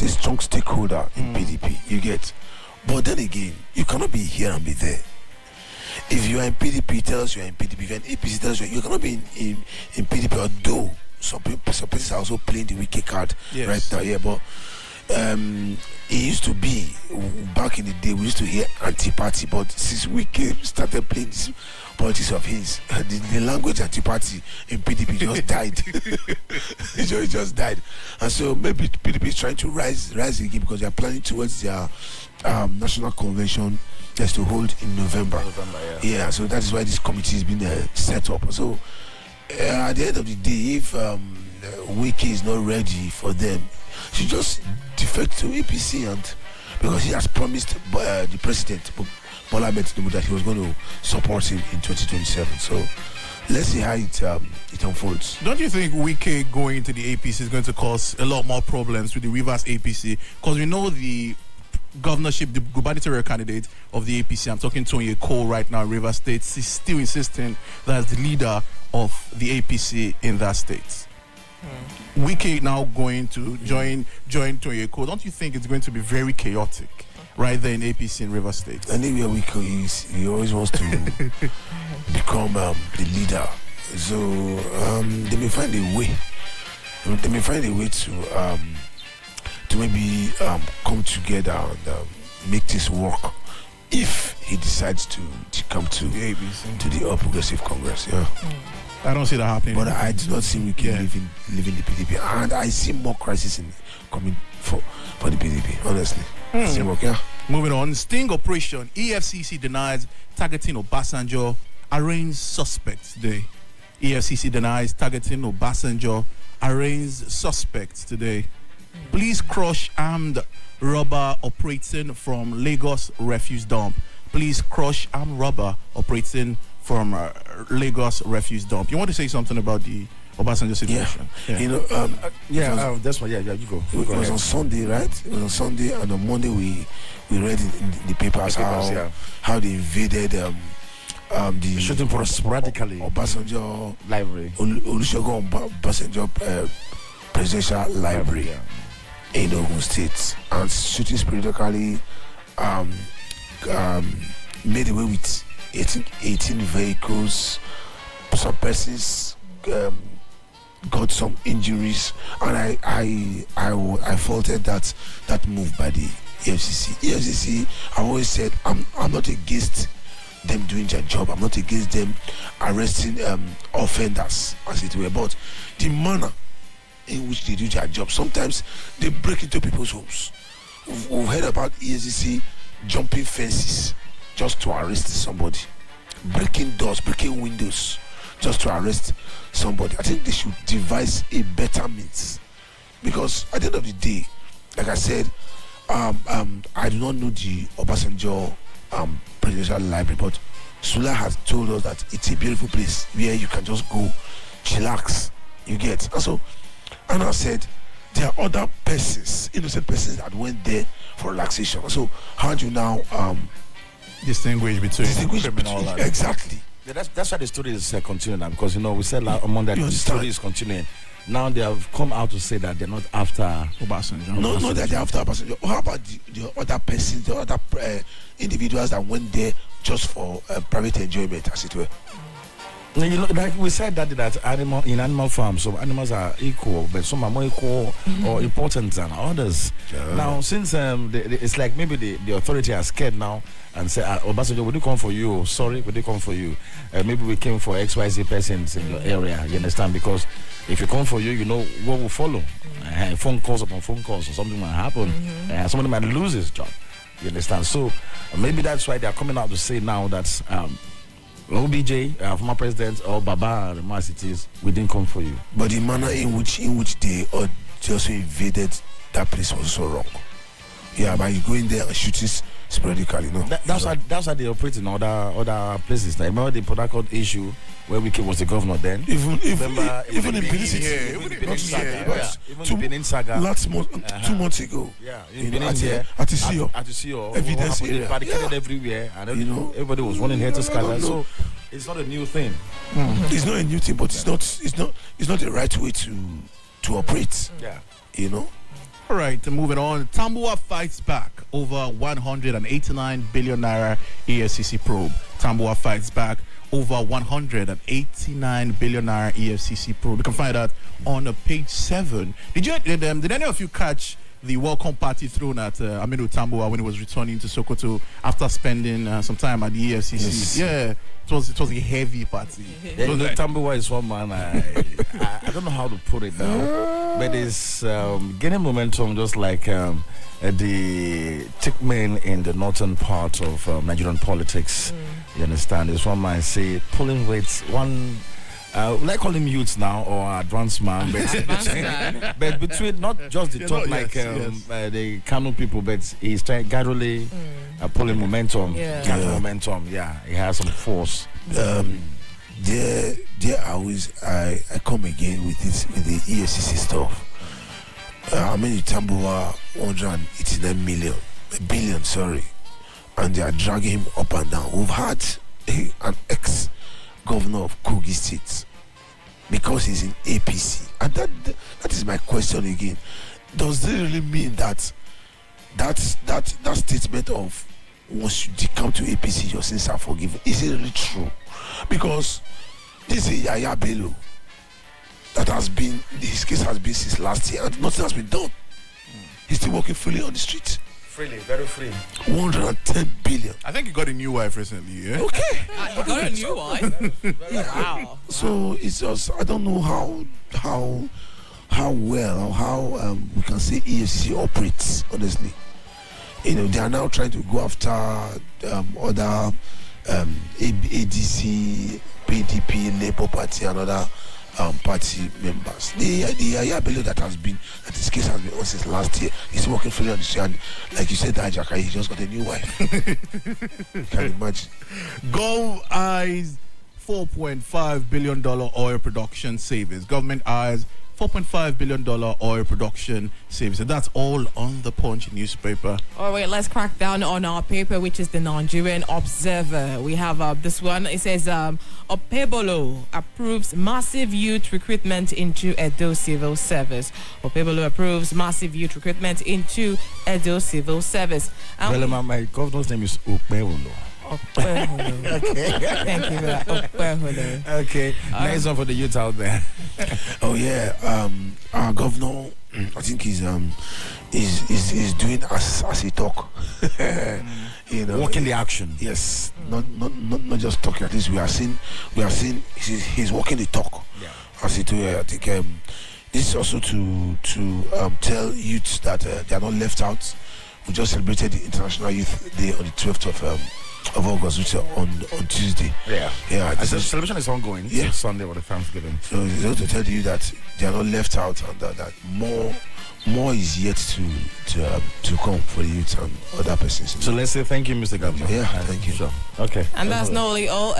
strong stakeholder in PDP. You get, but then again, you cannot be here and be there. If you are in PDP, tell us you are in PDP. If you are in APC, tell us you cannot be in PDP. Although some places are also playing the Wike card right now. Yeah, but it used to be back in the day. We used to hear anti-party, but since Wike started playing this politics of his, the language anti-party in PDP just died. it just died, and so maybe PDP is trying to rise again because they are planning towards their national convention that's to hold in November. Yeah, so that is why this committee has been set up. So at the end of the day, if Wike is not ready for them, she just defect to APC, and because he has promised the president Bola Ahmed Tinubu that he was going to support him in 2027. So let's see how it unfolds. Don't you think Wike going to the APC is going to cause a lot more problems with the Rivers APC? Because we know the governorship, the gubernatorial candidate of the APC, I'm talking to Tonye Cole right now in Rivers State, is still insisting that the leader of the APC in that state. Wike now going to join Tonye Cole. Don't you think it's going to be very chaotic right there in APC in Rivers State? Anywhere Wike is, he always wants to become the leader. So they may find a way. They may find a way to maybe come together and make this work if he decides to come to the APC, to the All Progressive Congress. Yeah. I don't see that happening. But I do not see Wike leaving the PDP, and I see more crisis coming for the PDP. Honestly, Moving on, sting operation. EFCC denies targeting Obasanjo. Arraigns suspects today. EFCC denies targeting Obasanjo. Arraigns suspects today. Police crush armed robber operating from Lagos refuse dump. Police crush armed robber operating from Lagos refuse dump. You want to say something about the Obasanjo situation? Yeah. You know, that's why. Yeah, you go. It was on Sunday, right? It was on Sunday, and on Monday we read in the papers how they invaded the shooting for sporadically Obasanjo library, Olusegun Obasanjo presidential library in Ogun State, and shooting sporadically made away with 18 vehicles. Some persons got some injuries, and I faulted that move by the EFCC, I've always said I'm not against them doing their job. I'm not against them arresting offenders, as it were, but the manner in which they do their job. Sometimes they break into people's homes. We've heard about EFCC jumping fences just to arrest somebody, breaking doors, breaking windows just to arrest somebody. I think they should devise a better means, because at the end of the day, like I said, I do not know the Obasanjo presidential library, but Sula has told us that it's a beautiful place where you can just go chillax. You get. And I said there are other persons, innocent persons, that went there for relaxation. So how do you now distinguish between criminal and exactly? Yeah, that's why the story is continuing now, because we said among that the story is continuing. Now they have come out to say that they're not after Obasanjo. No, that they're after Obasanjo. How about the other persons, the other individuals that went there just for private enjoyment, as it were? Like we said that in animal farms, some animals are equal, but some are more equal or important than others. Yeah. Now, since it's like maybe the authority are scared now and say, Obasanjo, we didn't come for you. Sorry, we didn't come for you. Maybe we came for XYZ persons in your area. You understand? Because if we come for you, you know what will follow. Phone calls upon phone calls, or something might happen. Somebody might lose his job. You understand? So maybe that's why they are coming out to say now that OBJ, former president, or Baba, the cities, we didn't come for you. But the manner in which they just invaded that place was so wrong. Yeah, by going there and shooting sporadically, no. That's how they operate in other places. Like, remember the Port Harcourt issue where Wike was the governor then? Even in Benin City, even the Benin saga. Last month, 2 months ago. Yeah, in Benin here, at evidence area, barricaded everywhere, and everybody was running here to scatter. So it's not a new thing. It's not a new thing, but it's not the right way to operate. Yeah, All right, moving on. Tambuwal fights back over 189 billion naira EFCC probe. Tambuwal fights back over 189 billion naira EFCC probe. You can find that on page 7. Did any of you catch the welcome party thrown at Aminu Tambuwal when he was returning to Sokoto after spending some time at the EFCC? Yes. Yeah, it was a heavy party. Tambuwal is one man. I don't know how to put it now, but it's gaining momentum, just like the thick men in the northern part of Nigerian politics. You understand? It's one man say pulling weights. One. Like call him youths now or advanced man, but between not just the top the Kano people, but he's trying gradually pulling momentum. Momentum. Yeah, he has some force. There I come again with the EFCC stuff. I mean, Tambuwal 189 billion, and they are dragging him up and down. We've had an ex-governor of Kogi State, because he's in APC, and that is my question again. Does it really mean that statement of once you come to APC your sins are forgiven, is it really true? Because this is Yaya Bello that his case has been since last year and nothing has been done. He's still working freely on the street. Freely, very free. 110 billion. I think he got a new wife recently, yeah? Okay. You got a new wife? Wow. So it's just, I don't know how well or how we can say EFCC operates, honestly. They are now trying to go after other ADC, PDP, Labour Party, and other party members. The Yaya Bello that his case has been on since last year, he's working fully on the street, and like you said, Jaka, he just got a new wife. Can you imagine? Gulf eyes $4.5 billion oil production savings. Government eyes $4.5 billion oil production savings. And that's all on the Punch newspaper. All right, let's crack down on our paper, which is the Nigerian Observer. We have this one. It says, Opebolo approves massive youth recruitment into Edo Civil Service. Opebolo approves massive youth recruitment into Edo Civil Service. Well, my governor's name is Opebolo. Okay. Thank you for that. Okay. Nice one for the youth out there. Oh yeah. Our governor I think he's doing as he talk. Walking the action. Yes, not just talking. At least we are seeing he's walking the talk. Yeah. As he do. I think this is also to tell youths that they are not left out. We just celebrated the International Youth Day on the 12th of August, which is on Tuesday. Yeah. The celebration is ongoing. Yeah. It's Sunday or the Thanksgiving. So it's also to tell you that they are not left out, and that more is yet to come for the youth and other persons. So let's say thank you, Mr. Governor. Yeah, thank you. Sure. Okay. And that's not only all.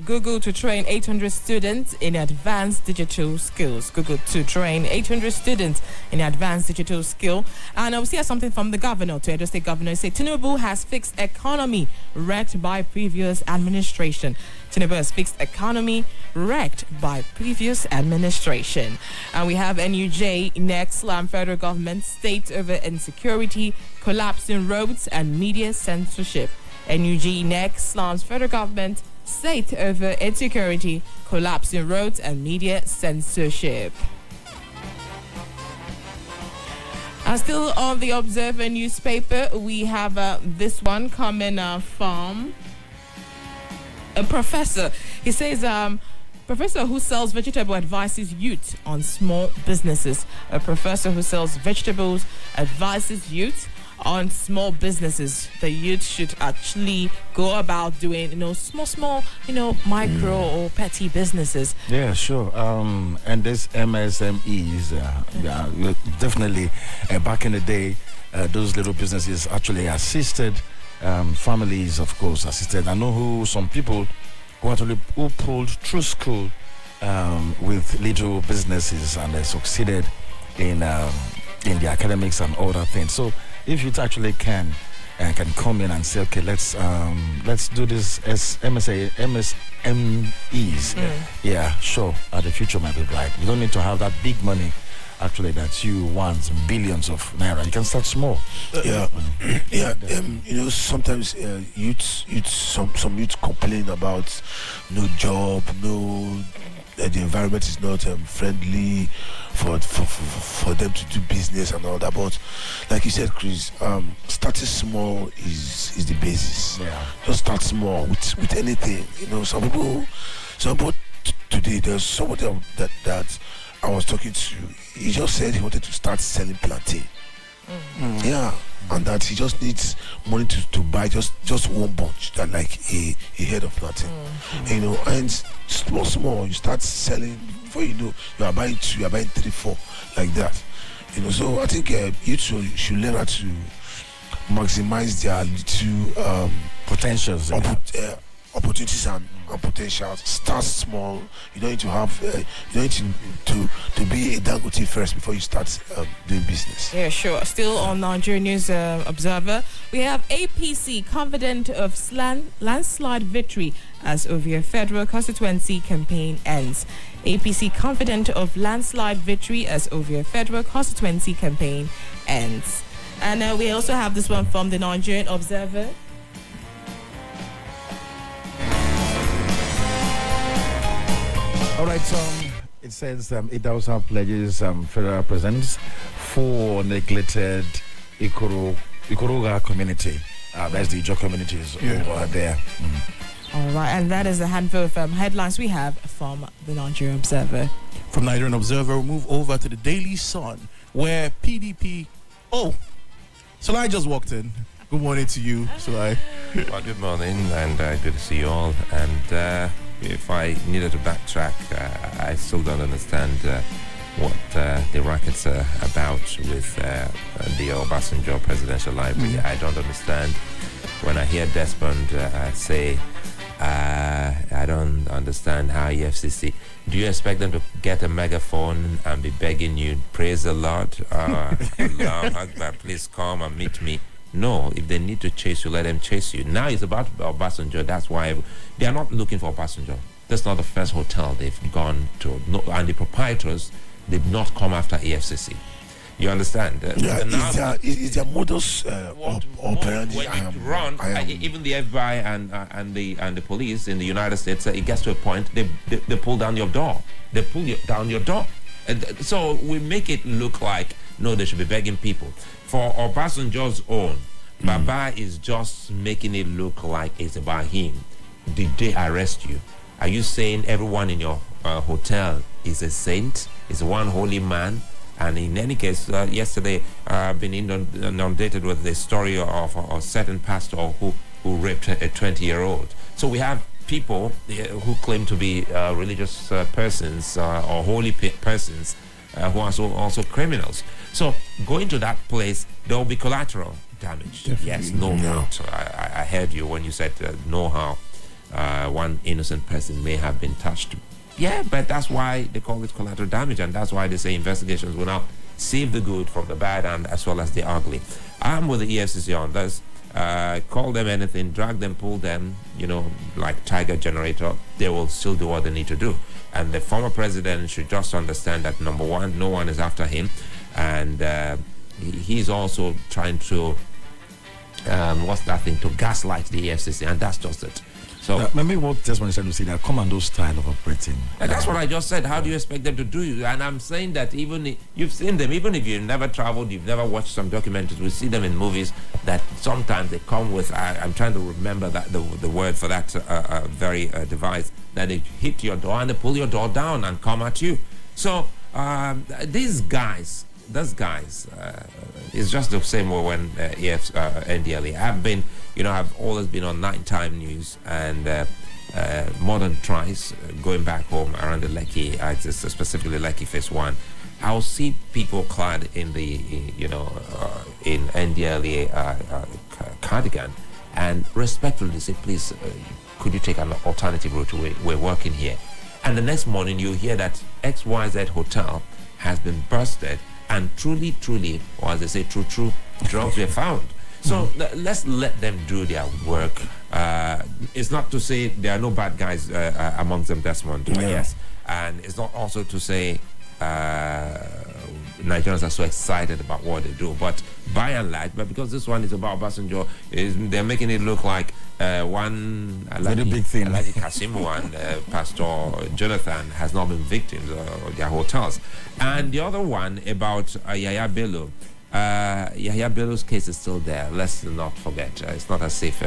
Google to train 800 students in advanced digital skills. Google to train 800 students in advanced digital skill. And we'll see something from the governor. To Edo State Governor, say Tinubu has fixed economy wrecked by previous administration. Tinubu has fixed economy wrecked by previous administration. And we have NUJ next slam federal government state over insecurity, collapsing roads and media censorship. NUG next slams federal government state over insecurity, collapsing roads and media censorship. And still on the Observer newspaper, we have this one coming from a professor. He says, professor who sells vegetable advises youth on small businesses. A professor who sells vegetables advises youth on small businesses. The youth should actually go about doing, small, micro or petty businesses. Yeah, sure. And this MSMEs, definitely back in the day, those little businesses actually assisted families, of course, assisted. I know some people who pulled through school with little businesses and they succeeded in the academics and all that thing. So if you actually can come in and say, okay, let's do this as MSMEs. Yeah, sure. The future might be bright. You don't need to have that big money. Actually, that you want billions of naira. You can start small. Sometimes some youths complain about no job, the environment is not friendly for them to do business and all that. But like you said, Chris, starting small is the basis. Yeah. Just start small with anything. Some people today, there's somebody that I was talking to. He just said he wanted to start selling plantain. Yeah, and that he just needs money to buy just one bunch, that like a head of plantain. And small, you start selling. Before you are buying 2, you are buying 3, 4, like that. So I think youth should learn how to maximize their little potentials, opportunities and potentials. Start small. You don't need to have. You don't need to be a Dangote first before you start doing business. Yeah, sure. Still on Nigerian News Observer, we have APC confident of landslide victory as Ovia Federal Constituency campaign ends. APC confident of landslide victory as Ovia Federal Constituency campaign ends. And we also have this one from the Nigerian Observer. All right, it says it does have pledges federal presence for neglected Ikoroga community. That's the Ijo communities over there. All right, and that is a handful of headlines we have from the Nigerian Observer. From Nigerian Observer, we'll move over to the Daily Sun, where PDP... Oh, Solai just walked in. Good morning to you, Solai. Well, good morning, and good to see you all. And if I needed to backtrack, I still don't understand what the rackets are about with the Obasanjo Presidential Library. I don't understand. When I hear Desmond say, I don't understand how EFCC... Do you expect them to get a megaphone and be begging you, praise the Lord, Allah Akbar, please come and meet me? No, if they need to chase you, let them chase you. Now it's about Obasanjo. That's why they are not looking for Obasanjo. That's not the first hotel they've gone to. No, and the proprietors did not come after EFCC. You understand? Is their modus operandi? Even the FBI and the police in the United States, it gets to a point they pull down your door. They pull down your door. So we make it look like, no, they should be begging people. For Obasanjo's own, Baba is just making it look like it's about him. Did they arrest you? Are you saying everyone in your hotel is a saint, is one holy man? And in any case, yesterday I've been inundated with the story of a certain pastor who raped a 20-year-old. So we have people who claim to be religious persons or holy persons who are also criminals. So going to that place, there will be collateral damage. Definitely. Yes, no doubt. I heard you when you said know how one innocent person may have been touched. Yeah, but that's why they call it collateral damage, and that's why they say investigations will now save the good from the bad and as well as the ugly. I'm with the EFCC on this. Call them anything, drag them, pull them, like Tiger Generator, they will still do what they need to do. And the former president should just understand that, number one, no one is after him, and he's also trying to, to gaslight the EFCC, and that's just it. So maybe what Desmond is trying to say, that commando style of operating. And that's what I just said. How do you expect them to do it? And I'm saying that even you've seen them, even if you've never traveled, you've never watched some documentaries, we see them in movies that sometimes they come with, I'm trying to remember that the word for that very device, that they hit your door and they pull your door down and come at you. So these guys, it's just the same way when NDLA have been, I've always been on Nighttime News and more than twice going back home around the Lekki, specifically Lekki Phase 1. I'll see people clad in the, in NDLA cardigan, and respectfully say, please, could you take an alternative route? We're working here. And the next morning you hear that XYZ hotel has been busted, and truly, or as they say, true, drugs were found. So let's let them do their work. It's not to say there are no bad guys amongst them, Desmond. Yes. And it's not also to say Nigerians are so excited about what they do. But by and large, but because this one is about Obasanjo, they're making it look like one very big thing. Alhaji Kasimu and Pastor Jonathan has not been victims of their hotels. And the other one about Yahya Bello. Yahya Bello's case is still there. Let's not forget. It's not as if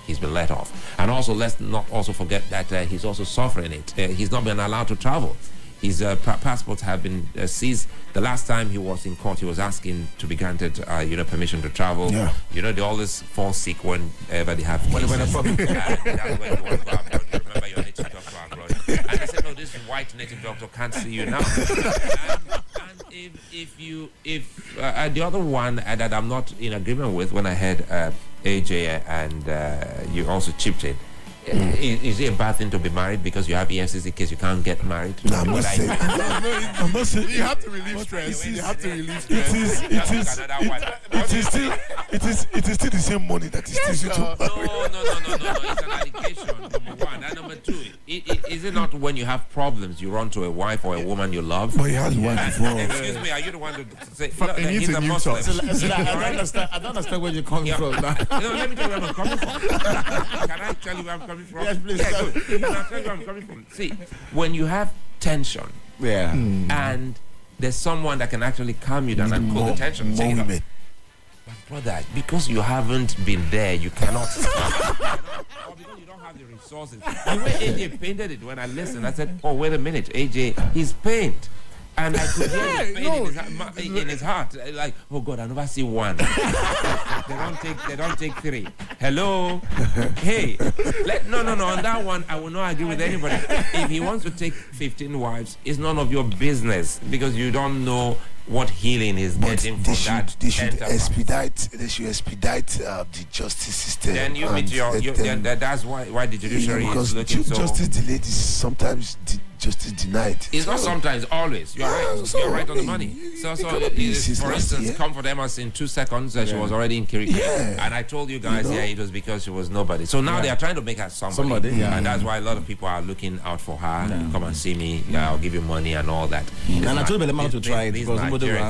he's been let off. And also, let's not also forget that he's also suffering it. He's not been allowed to travel. His passports have been seized. The last time he was in court, he was asking to be granted, permission to travel. Yeah. They always fall sick whenever they have cases. That's when you want to go abroad. You remember your native doctor abroad. And I said, no, this white native doctor can't see you now. And if the other one that I'm not in agreement with, when I heard AJ and you also chipped in, is it a bad thing to be married because you have EFCC case you can't get married? No, I'm not saying. I'm not saying. You have to relieve stress. It is still the same money that is still to marry. No. It's an allegation. Number one, and number two, is it not when you have problems you run to a wife or a woman you love? But he has one before. Excuse me, are you the one to say he's a Muslim? I don't understand where you're coming from. Let me tell you where I'm coming from. Can I tell you where I'm coming from? Yes, please. Yeah, good. And I'll tell you where I'm coming from. See, when you have tension, and there's someone that can actually calm you down and cool the tension. But brother, because you haven't been there, you cannot. Or because you don't have the resources. The way AJ painted it, when I listened, I said, "Oh, wait a minute, AJ, he's pained." And I could hear the pain in his heart. Like, oh God, I never see one. they don't take three. Hello? Hey. No. On that one, I will not agree with anybody. If he wants to take 15 wives, it's none of your business because you don't know what healing is getting from that. They should expedite the justice system. Then you meet that's why the judiciary is looking so. Justice delayed is sometimes justice denied. It's not sometimes, always. You're right. You're right on the money. So for instance, Comfort Emma's in 2 seconds, she was already in Kiriki. Yeah. And I told you guys, it was because she was nobody. So now they are trying to make her somebody. And that's why a lot of people are looking out for her. Come and see me. I'll give you money and all that. And I told Belema to try it because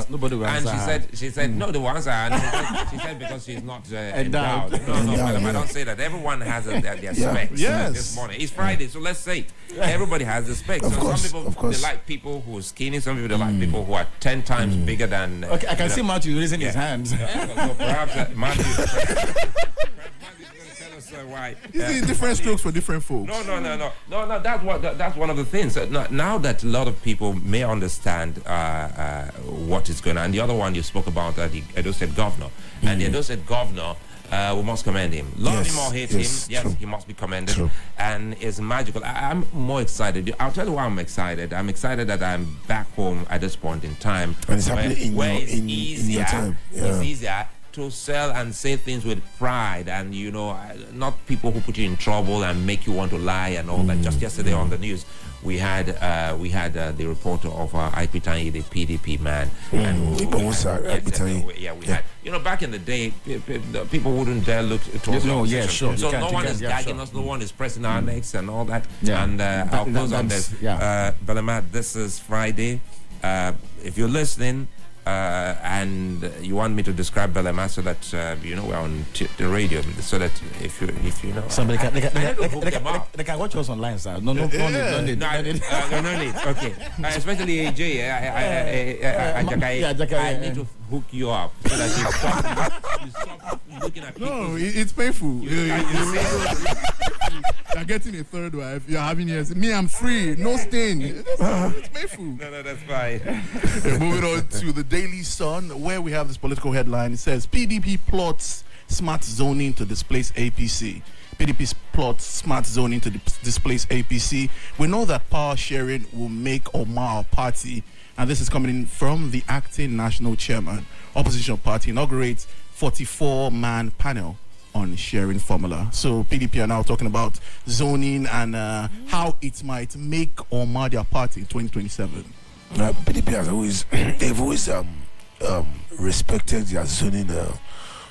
nobody will answer her. And she said, no, the answer. And she said because she's not endowed. No, I don't say that. Everyone has their specs. Yes. This morning. It's Friday, so let's say it. Everybody has the specs. Some people they like people who are skinny. Some people they like people who are 10 times bigger than. Okay, I can see Matthew raising his hands. So perhaps Matthew. Why? You see different strokes for different folks. No. That's one of the things. Now that a lot of people may understand what is going on. And the other one you spoke about, the Edo State governor, and the Edo State governor. We must commend him. Love him or hate him, yes, he must be commended. True. And it's magical. I'm more excited. I'll tell you why I'm excited. I'm excited that I'm back home at this point in time. And it's happening in your time. Yeah. It's easier to sell and say things with pride, and not people who put you in trouble and make you want to lie and all that. Just yesterday on the news, we had the reporter of IP Tanyi, the PDP man, and we had. Back in the day, people wouldn't dare look towards sure. So no one is gagging us, no one is pressing our necks and all that. Yeah. And I'll close on this. Balamat, this is Friday. If you're listening. And you want me to describe Belema so that we're on the radio, so that if you know somebody they can watch us online, sir. No need. Okay, especially AJ. I need to hook you up so that you stop looking at people. No, it's painful. You're getting a third wife. You're having yours. Me, I'm free. No stain. It's painful. No, that's fine. Moving on to the Daily Sun, where we have this political headline. It says PDP plots smart zoning to displace APC. PDP plots smart zoning to displace APC. We know that power sharing will make or mar our party, and this is coming in from the acting national chairman. Opposition party inaugurates 44-man panel on sharing formula. So PDP are now talking about zoning and how it might make or mar their party in 2027. PDP has always respected their zoning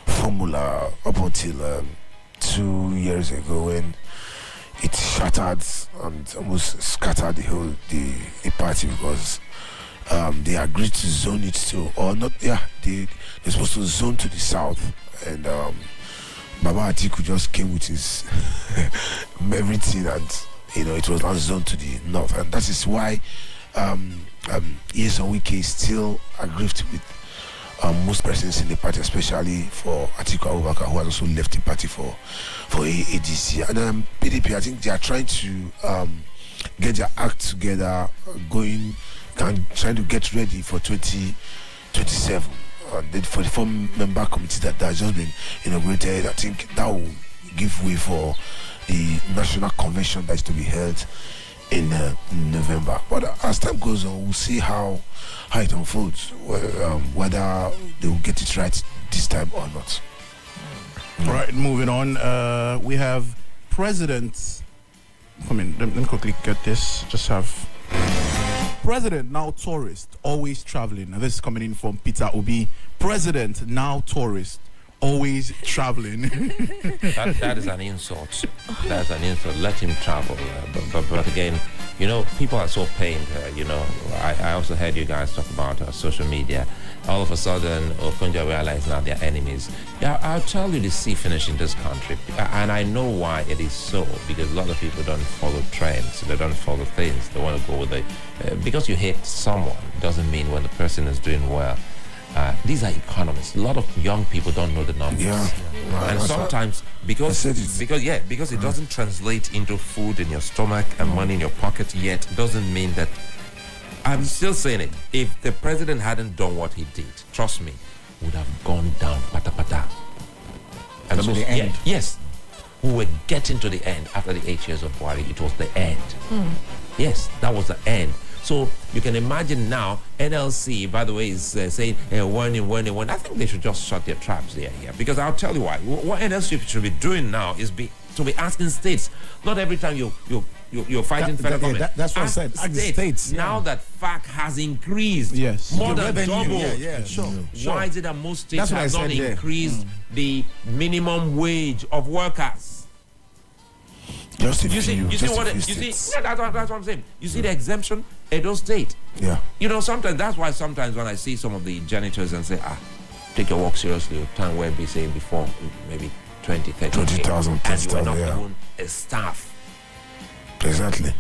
formula up until 2 years ago, when it shattered and almost scattered the party, because they agreed to zone it to, or not, they're supposed to zone to the south, and Baba Atiku just came with his everything, and it was not zoned to the north, and that is why Nyesom Wike is still aggrieved with most persons in the party, especially for Atiku Abubakar, who has also left the party for ADC. And PDP, I think they are trying to get their act together, trying to get ready for 2027. The 44-member committee that has just been inaugurated, I think that will give way for the national convention that is to be held in November. But as time goes on, we'll see how it unfolds, whether they will get it right this time or not. All right, moving on. We have President. Let me quickly get this. Just have President, now tourist, always traveling. And this is coming in from Peter Obi. President, now tourist, always traveling. that is an insult. That's an insult. Let him travel. But again, people are so pained. I also heard you guys talk about social media. All of a sudden, Okonjo realized now they're enemies. Yeah, I'll tell you the sea finish in this country. And I know why it is so. Because a lot of people don't follow trends. They don't follow things. They want to go with it. Because you hate someone doesn't mean when the person is doing well. These are economists. A lot of young people don't know the numbers. Yeah. And sometimes because it doesn't translate into food in your stomach and money in your pocket yet, doesn't mean that. I'm still saying it. If the president hadn't done what he did, trust me, would have gone down pata. And so the end. Yes. We were getting to the end after the 8 years of Buhari. It was the end. Yes, that was the end. So you can imagine now, NLC, by the way, is saying, warning. I think they should just shut their traps there. Because I'll tell you why. What NLC should be doing now is to be asking states. Not every time you're fighting federal government. That's what I said. States. Now that FAC has increased more than double. Sure. Why is it that most states have not increased the minimum wage of workers? You see that's what I'm saying. You see the exemption, Edo State. Yeah. Sometimes when I see some of the janitors and say, take your work seriously, time where be saying before maybe 20, 30, 20,000, and you are not even a staff. Exactly.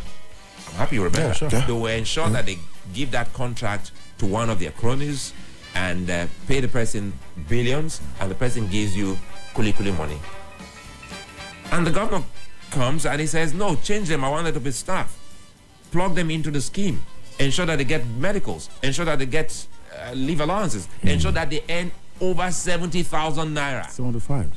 happy you remember. Yeah, sure. They will ensure that they give that contract to one of their cronies and pay the person billions, and the person gives you kuli money. And the governor comes and he says, no, change them. I want them to be staff. Plug them into the scheme. Ensure that they get medicals. Ensure that they get leave allowances. Ensure that they earn over 70,000 naira. 75.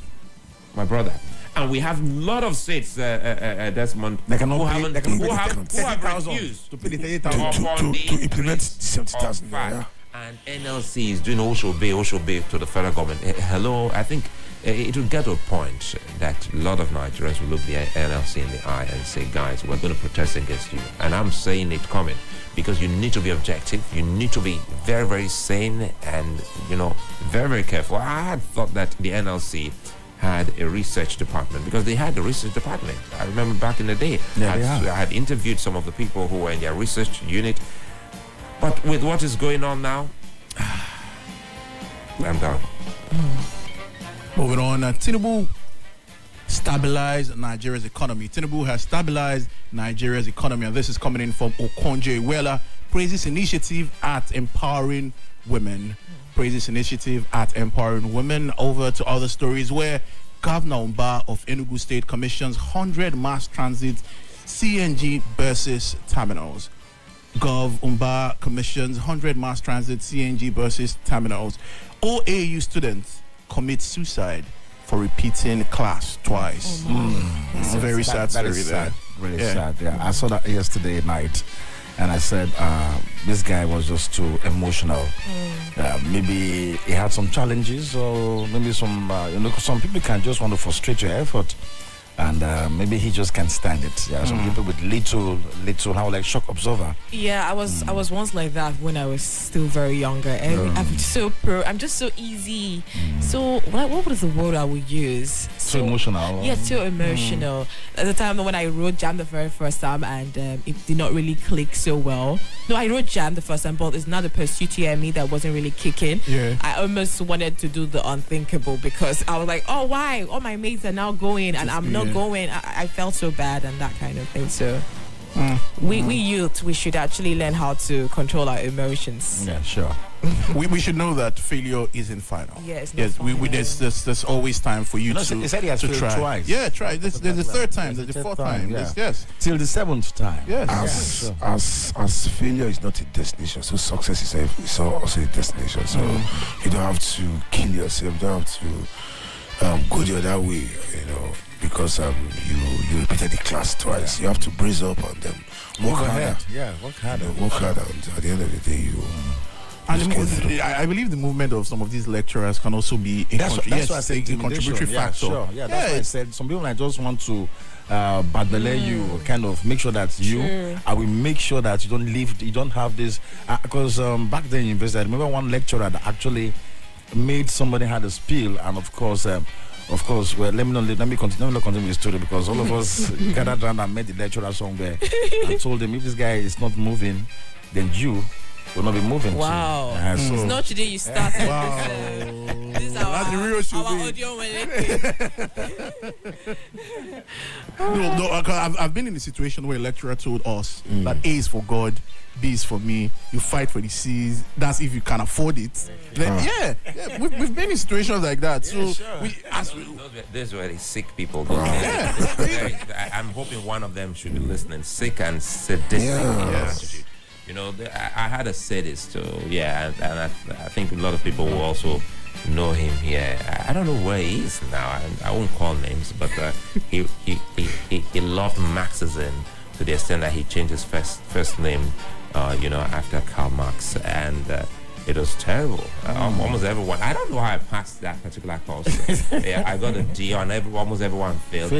My brother. And we have a lot of states, Desmond, They cannot who pay- haven't, they cannot who pay have, the who have 30,000 refused to pay the 30,000 to implement 70,000. Yeah. and NLC is doing Oshobe to the federal government. Hello, I think it will get to a point that a lot of Nigerians will look the NLC in the eye and say, guys, we're going to protest against you. And I'm saying it coming because you need to be objective. You need to be very, very sane and, very, very careful. I had thought that the NLC had a research department because they had a research department. I remember back in the day, Yeah, I had interviewed some of the people who were in their research unit. But with what is going on now, I'm done. Moving on, Tinubu stabilized Nigeria's economy. Tinubu has stabilized Nigeria's economy, and this is coming in from Okonjo-Iweala. Praises initiative at empowering women. Praises initiative at empowering women. Over to other stories where Governor Umba of Enugu State commissions 100 mass transit CNG buses terminals. Gov Umba commissions 100 mass transit CNG buses terminals. OAU students commit suicide for repeating class twice. It's a very sad story there. Really sad. Yeah, I saw that yesterday night, and I said this guy was just too emotional. Maybe he had some challenges, or maybe some some people can just want to frustrate your effort. And maybe he just can't stand it. Yeah, some people with little, how like shock absorber. Yeah, I was once like that when I was still very younger, and I'm just so easy. So what was the word I would use? So emotional. Yeah, too emotional. At the time when I wrote Jam the very first time, and it did not really click so well. No, I wrote Jam the first time, but it's not the pursuit in me that wasn't really kicking. Yeah. I almost wanted to do the unthinkable because I was like, oh, why? All my mates are now going, and I'm not going. I felt so bad and that kind of thing. So we youth, we should actually learn how to control our emotions. Yeah, sure. we should know that failure isn't final. Yeah, it's not yes, there's always time for you He said he has failed try. twice. Yeah, try. There's the third time. There's the fourth time. Yeah. Yes. Till the seventh time. Yes. As failure is not a destination, so success is also a destination. So you don't have to kill yourself. You don't have to go the other way. Because you repeated the class twice. You have to brace up on them. Work harder. Yeah, work harder. Work harder. And at the end of the day, And I believe the movement of some of these lecturers can also be a contributory factor. Sure. Yeah, that's why I said some people just want to badbele you, kind of make sure that I will make sure that you don't have this. Because back then in university, I remember one lecturer that actually made somebody had a spill, and of course, well, let me not continue the story because all of us gathered around and met the lecturer somewhere and told him if this guy is not moving, then you will not be moving. Wow. So, it's not today you started. Wow. This is our audio No, I've been in a situation where a lecturer told us that A is for God, B is for me. You fight for the C's. That's if you can afford it. Then, we've been in situations like that. So These were the sick people. Yeah. I'm hoping one of them should be listening. Sick and sadistic attitude. I had a sadist, so and I think a lot of people will also know him here. I don't know where he is now. I won't call names, but he loved Marxism to the extent that he changed his first name, after Karl Marx, and it was terrible. Almost everyone. I don't know how I passed that particular course. I got a D on almost everyone failed.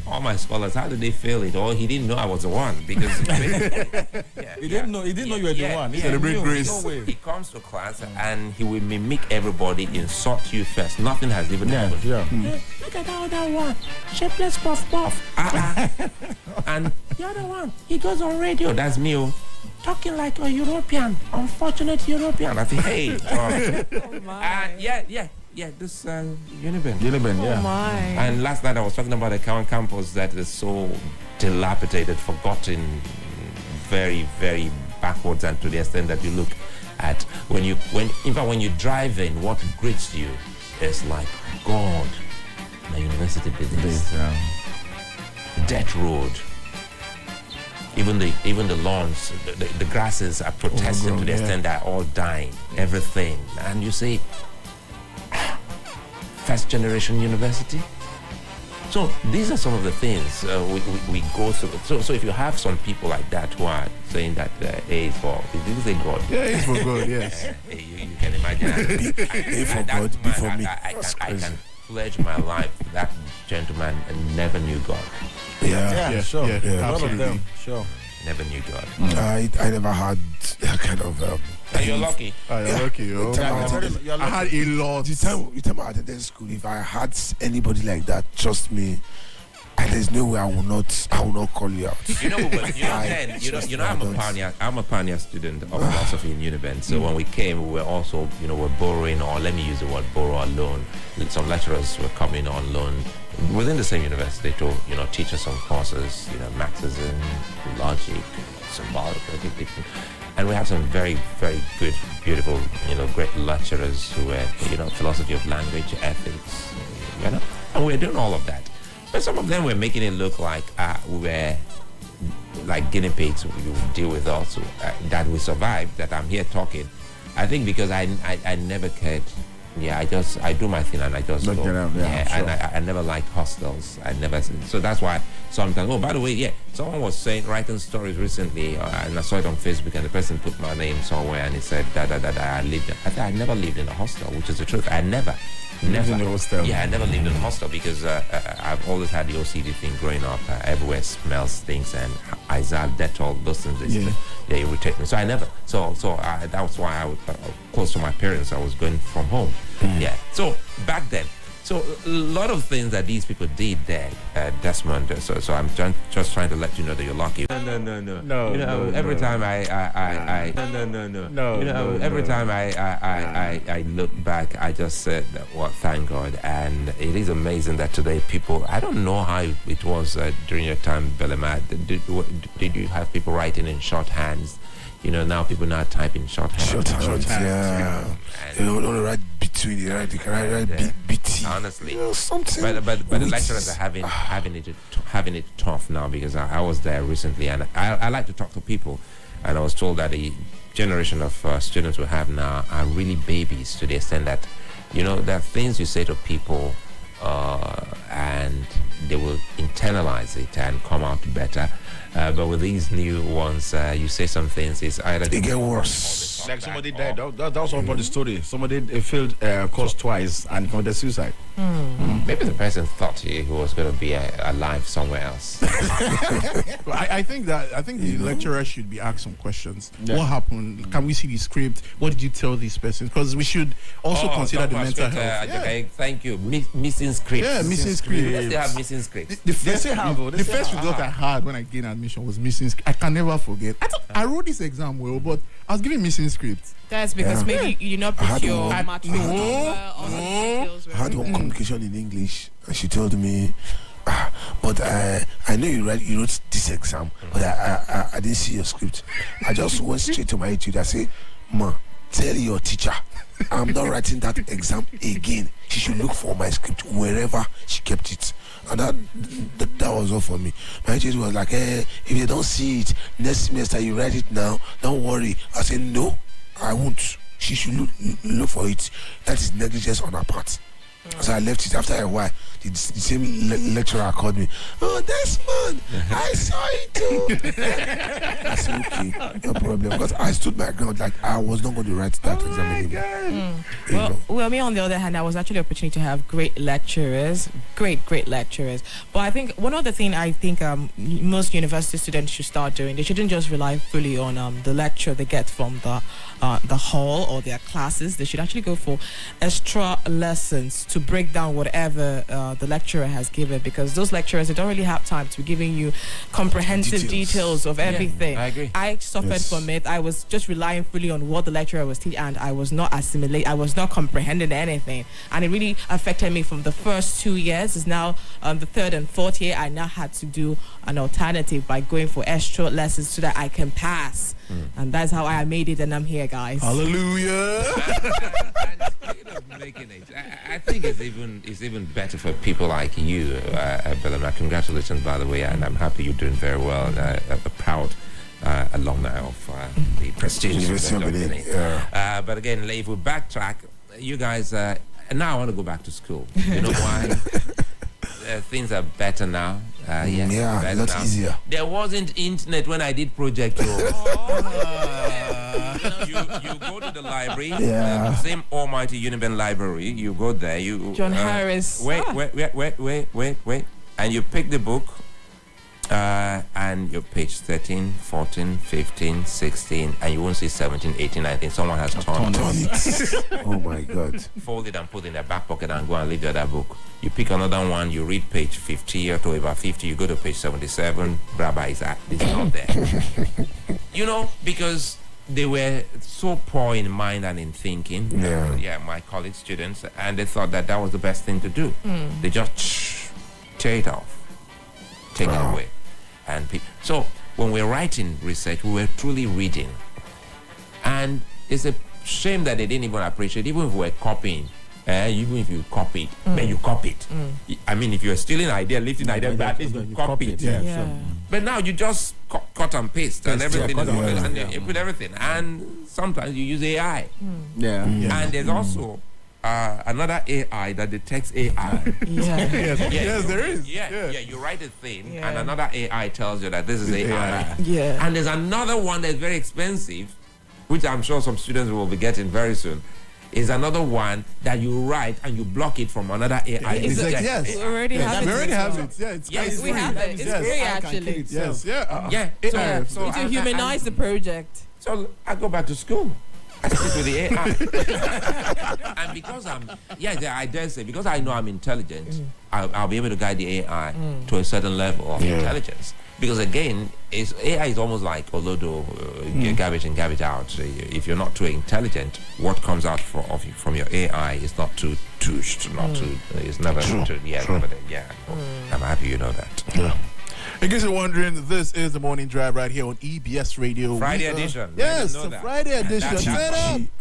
All my scholars, how did they fail it? Or he didn't know I was the one because he didn't know you were the one. Celebrate grace. He comes to class and he will mimic everybody, insult you first. Nothing has even happened. Look at the other one, shapeless puff. And the other one, he goes on radio. That's me. Talking like a European, unfortunate European. I think, hey, this Uniben. Oh my. And last night I was talking about the Cowan campus that is so dilapidated, forgotten, very, very backwards, and to the extent that you look at when you drive in, what greets you is like, God, my university business, death road. Even the lawns, the grasses are protesting to the extent that all dying, everything, and you say, first generation university. So these are some of the things we go through. So if you have some people like that who are saying that A is for, did you say God? Yeah, A is for God, yes. You can imagine. A for God, B for me. I can pledge my life that gentleman never knew God. Yeah, sure. Yeah, a lot of them, sure. Never knew God. I never had that kind of. You're lucky. You're lucky. Yo. I had a lot. The time I attended school, if I had anybody like that, trust me, there's no way I will not call you out. I'm a pioneer student of philosophy in Uniben. So when we came, we were also, we're borrowing, or let me use the word borrow or loan. Some lecturers were coming on loan within the same university to, teach us some courses, Marxism, logic, symbolic, and we have some very, very good, beautiful, great lecturers who were, philosophy of language, ethics, and we're doing all of that. But some of them were making it look like we were like guinea pigs who deal with us, that we survived, that I'm here talking. I think because I never cared. Yeah, I do my thing and I just go. Sure. And I never liked hostels. So that's why sometimes. Oh, by the way, someone was writing stories recently, and I saw it on Facebook, and the person put my name somewhere, and he said that I lived. I said I never lived in a hostel, which is the truth. I never. Never in a hostel. Yeah, I never lived in a hostel because I've always had the OCD thing growing up. Everywhere smells, stinks, and Izal, Dettol, those things. They irritate me. So I never. So that was why I was close to my parents. I was going from home. Yeah. So back then. So a lot of things that these people did there, Desmond. So I'm just trying to let you know that you're lucky. No. Every time I look back, I just said, well, thank God. And it is amazing that today people. I don't know how it was during your time, Belema. Did you have people writing in shorthands? Now people now type in shorthand. Shorthand, yeah. You don't write between, you write BT. Honestly, something. But the lecturers are having it tough now, because I was there recently, and I like to talk to people, and I was told that the generation of students we have now are really babies, to the extent that there are things you say to people, and they will internalize it and come out better. But with these new ones, you say some things, it's either they get worse. Like somebody died. That was one part of the story. Somebody failed course twice and committed suicide. Maybe the person thought he was going to be alive somewhere else. Well, I think the lecturer should be asked some questions. Yeah. What happened? Can we see the script? What did you tell these persons? Because we should also consider the mental health. Thank you. Missing scripts. Yeah, missing scripts. They have missing scripts. The first result I had when I gained admission was missing scripts. I can never forget. I wrote this exam well, but I was given missing scripts. That's because maybe you not put your math I had one communication in English, and she told me, but I know you wrote this exam, but I didn't see your script. I just went straight to my tutor. I said, Ma, tell your teacher I'm not writing that exam again. She should look for my script wherever she kept it. And that was all for me. My teacher was like, if they don't see it next semester, you write it now, don't worry. I said, no, I won't. She should look for it. That is negligence on her part. So I left it. After a while, the same lecturer called me. Oh, Desmond, I saw it too. I said, okay, no problem. Because I stood my ground, like I was not going to write that exam anymore. Well, me on the other hand, I was actually an opportunity to have great lecturers, great lecturers. But I think one other thing I think most university students should start doing, they shouldn't just rely fully on the lecture they get from the hall or their classes. They should actually go for extra lessons to break down whatever the lecturer has given, because those lecturers, they don't really have time to giving you comprehensive details of everything. I agree. I suffered from it. I was just relying fully on what the lecturer was teaching, and I was not I was not comprehending anything, and it really affected me from the first 2 years. It's now the third and fourth year. I now had to do an alternative by going for extra lessons so that I can pass, and that's how I made it, and I'm here, guys. Hallelujah. Making it. I think it's even better for people like you, Belema. Congratulations, by the way, and I'm happy you're doing very well. A proud alumni of the prestigious University of Benin. But again, if we backtrack, you guys, now I want to go back to school. You know why? Things are better now. Yeah, that's easier. There wasn't internet when I did project. You go to the library, the same almighty Uniben library. You go there. John Harris. Wait, and you pick the book. And you're page 13, 14, 15, 16, and you won't see 17, 18, 19. Someone has torn it. Oh my God. Fold it and put it in their back pocket and go and read the other book. You pick another one, you read page 50 or to about 50, you go to page 77, grabber is not there. You know, because they were so poor in mind and in thinking. My college students, and they thought that was the best thing to do. They just tear it off, take it away. And so when we're writing research, we were truly reading. And it's a shame that they didn't even appreciate, even if we were copying. Even if you copy it, then you copy it. I mean, if you're stealing an idea, lifting an idea, but at least you copy it. But now you just cut and paste, and everything is and you put everything. And sometimes you use AI. And there's also another AI that detects AI. Yes, there is. You write a thing, and another AI tells you that this is AI. Yeah. And there's another one that's very expensive, which I'm sure some students will be getting very soon. Is another one that you write and you block it from another AI. Yes, we already have it. We already have it. Yeah, we have it. It's free, actually. Yes. So to humanize the project. So I go back to school. I stick with the AI. And because I dare say, because I know I'm intelligent, I'll be able to guide the AI to a certain level of intelligence. Because again, AI is almost like Olodo, garbage in, garbage out. So if you're not too intelligent, what comes out from your AI is not too touched, it's never too, I'm happy you know that. Yeah. In case you're wondering, this is the morning drive right here on EBS Radio. Friday edition. Yes, the Friday edition.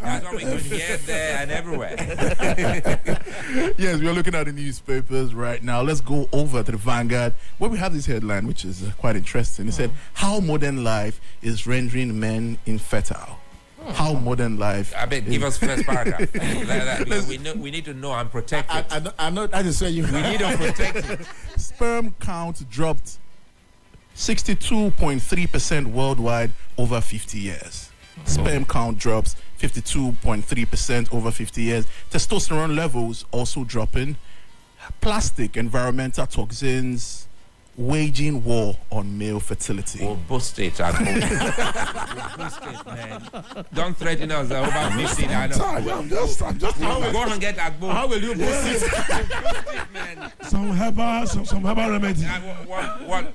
That's what we could hear there and everywhere. Yes, we are looking at the newspapers right now. Let's go over to the Vanguard, where we have this headline, which is quite interesting. It said, how modern life is rendering men infertile. How modern life. I bet give us first paragraph. Because we need to know and protect it. I know that is where you. We need to protect it. Sperm count dropped 62.3% worldwide over 50 years. Sperm count drops 52.3% over 50 years. Testosterone levels also dropping. Plastic, environmental toxins, waging war on male fertility. We'll boost it. We'll boost it, man. Don't threaten us over 50. I'm just go and get a book. How will you boost it? Man. Some herbal remedy. What?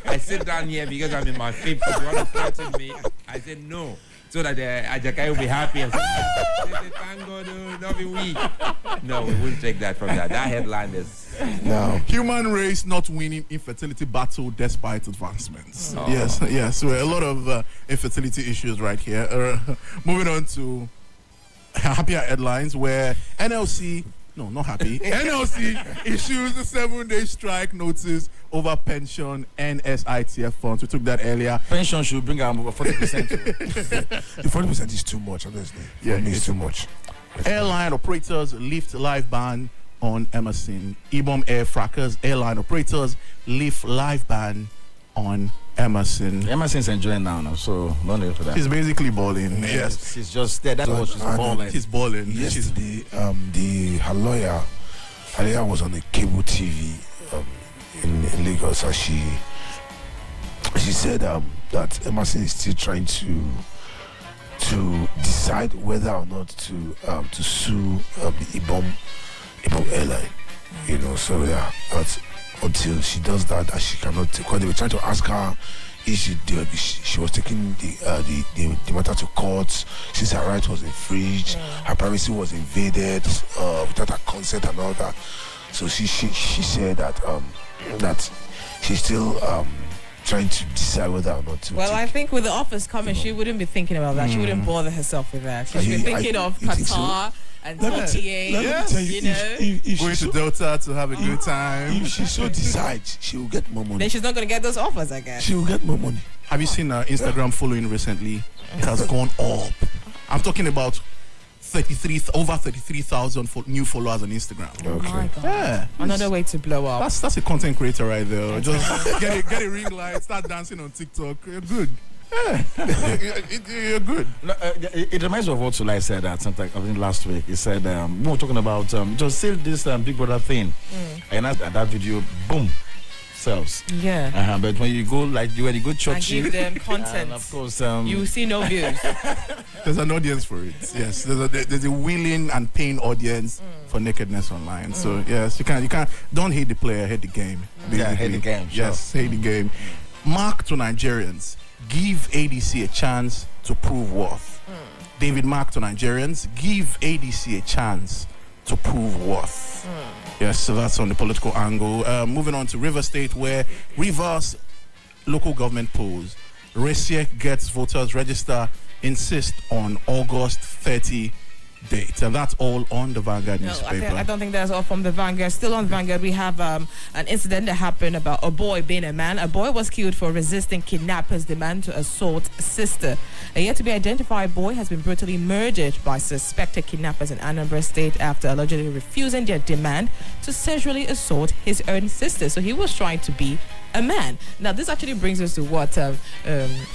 I sit down here because I'm in my 50s. You want to threaten me? I said no. So that Ajakai will be happy and say, thank God, don't be weak. No, we won't take that from that. That headline is... No. Human race not winning infertility battle despite advancements. Yes. So a lot of infertility issues right here. Moving on to happier headlines where NLC... No, not happy. NLC issues a 7-day strike notice over pension and SITF funds. We took that earlier. Pension should bring out over 40%. The 40% is too much, honestly. Yeah, it's too much. Airline operators lift live ban on Emerson. Ibom Air Frackers airline operators lift live ban on Emerson. Emerson's enjoying now, so don't wait for that. She's basically balling. Yes, she's just there. That's what she's balling. She's balling. Yesterday, her lawyer was on a cable TV in Lagos, and she said that Emerson is still trying to to decide whether or not to sue the Ibom airline. You know, so yeah, but until she does that, she cannot. Because they were trying to ask her if she was taking the matter to court since her right was infringed, her privacy was invaded without her consent and all that. So she said that she's still trying to decide whether or not to. Well, I think with the offers coming, she wouldn't be thinking about that. She wouldn't bother herself with that. She should be thinking of Qatar and GTA. Going to Delta to have a good time. If she so decides, she will get more money. Then she's not going to get those offers, I guess. She will get more money. Have you seen her Instagram following recently? It has gone up. I'm talking about over 33,000 new followers on Instagram. Oh my God. Yeah. Another way to blow up. That's a content creator right there. Just get a ring light, start dancing on TikTok. You're good. Yeah. You're good. No, it reminds me of what Sulai said at some time, I think last week. He said, we were talking about just sell this Big Brother thing. And at that video, boom, sells. Yeah. But when you go church, and give them content. And of course, you see no views. There's an audience for it. Yes, there's a willing and paying audience for nakedness online. So yes, you can't. Don't hate the player, hate the game. Basically. Yeah, hate the game. Sure. Yes, hate the game. Mark to Nigerians: give ADC a chance to prove worth. David Mark to Nigerians: give ADC a chance to prove worth. Yes, so that's on the political angle. Moving on to River State, where Rivers local government polls, Resiek gets voters register, insist on August 30 date. And that's all on the Vanguard newspaper. I don't think that's all from the Vanguard. Still on Vanguard, we have an incident that happened about a boy being a man. A boy was killed for resisting kidnappers' demand to assault sister. A yet to be identified boy has been brutally murdered by suspected kidnappers in Anambra State after allegedly refusing their demand to sexually assault his own sister. So he was trying to be a man. Now, this actually brings us to what Mr.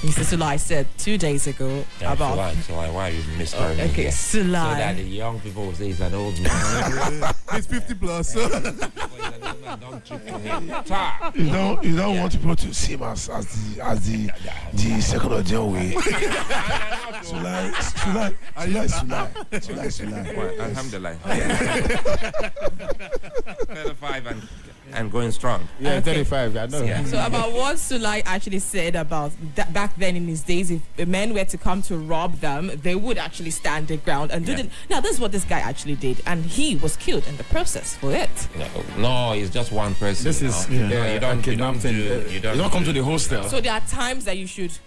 Sulai said 2 days ago about... Sulai, why are you misquoting me? Okay, Sulai. So that the young people will say he's an old man. He's 50 plus. Don't trip to him. You don't want people to see him as the second of John way. Sulai. Alhamdulillah. 35 and going strong. Yeah, okay. 35. I know. Yeah. So about what Sulai actually said about that back then in his days, if men were to come to rob them, they would actually stand their ground and do it. Now, this is what this guy actually did, and he was killed in the process for it. No, it's just one person. This is you don't come to the hostel. So there are times that you should,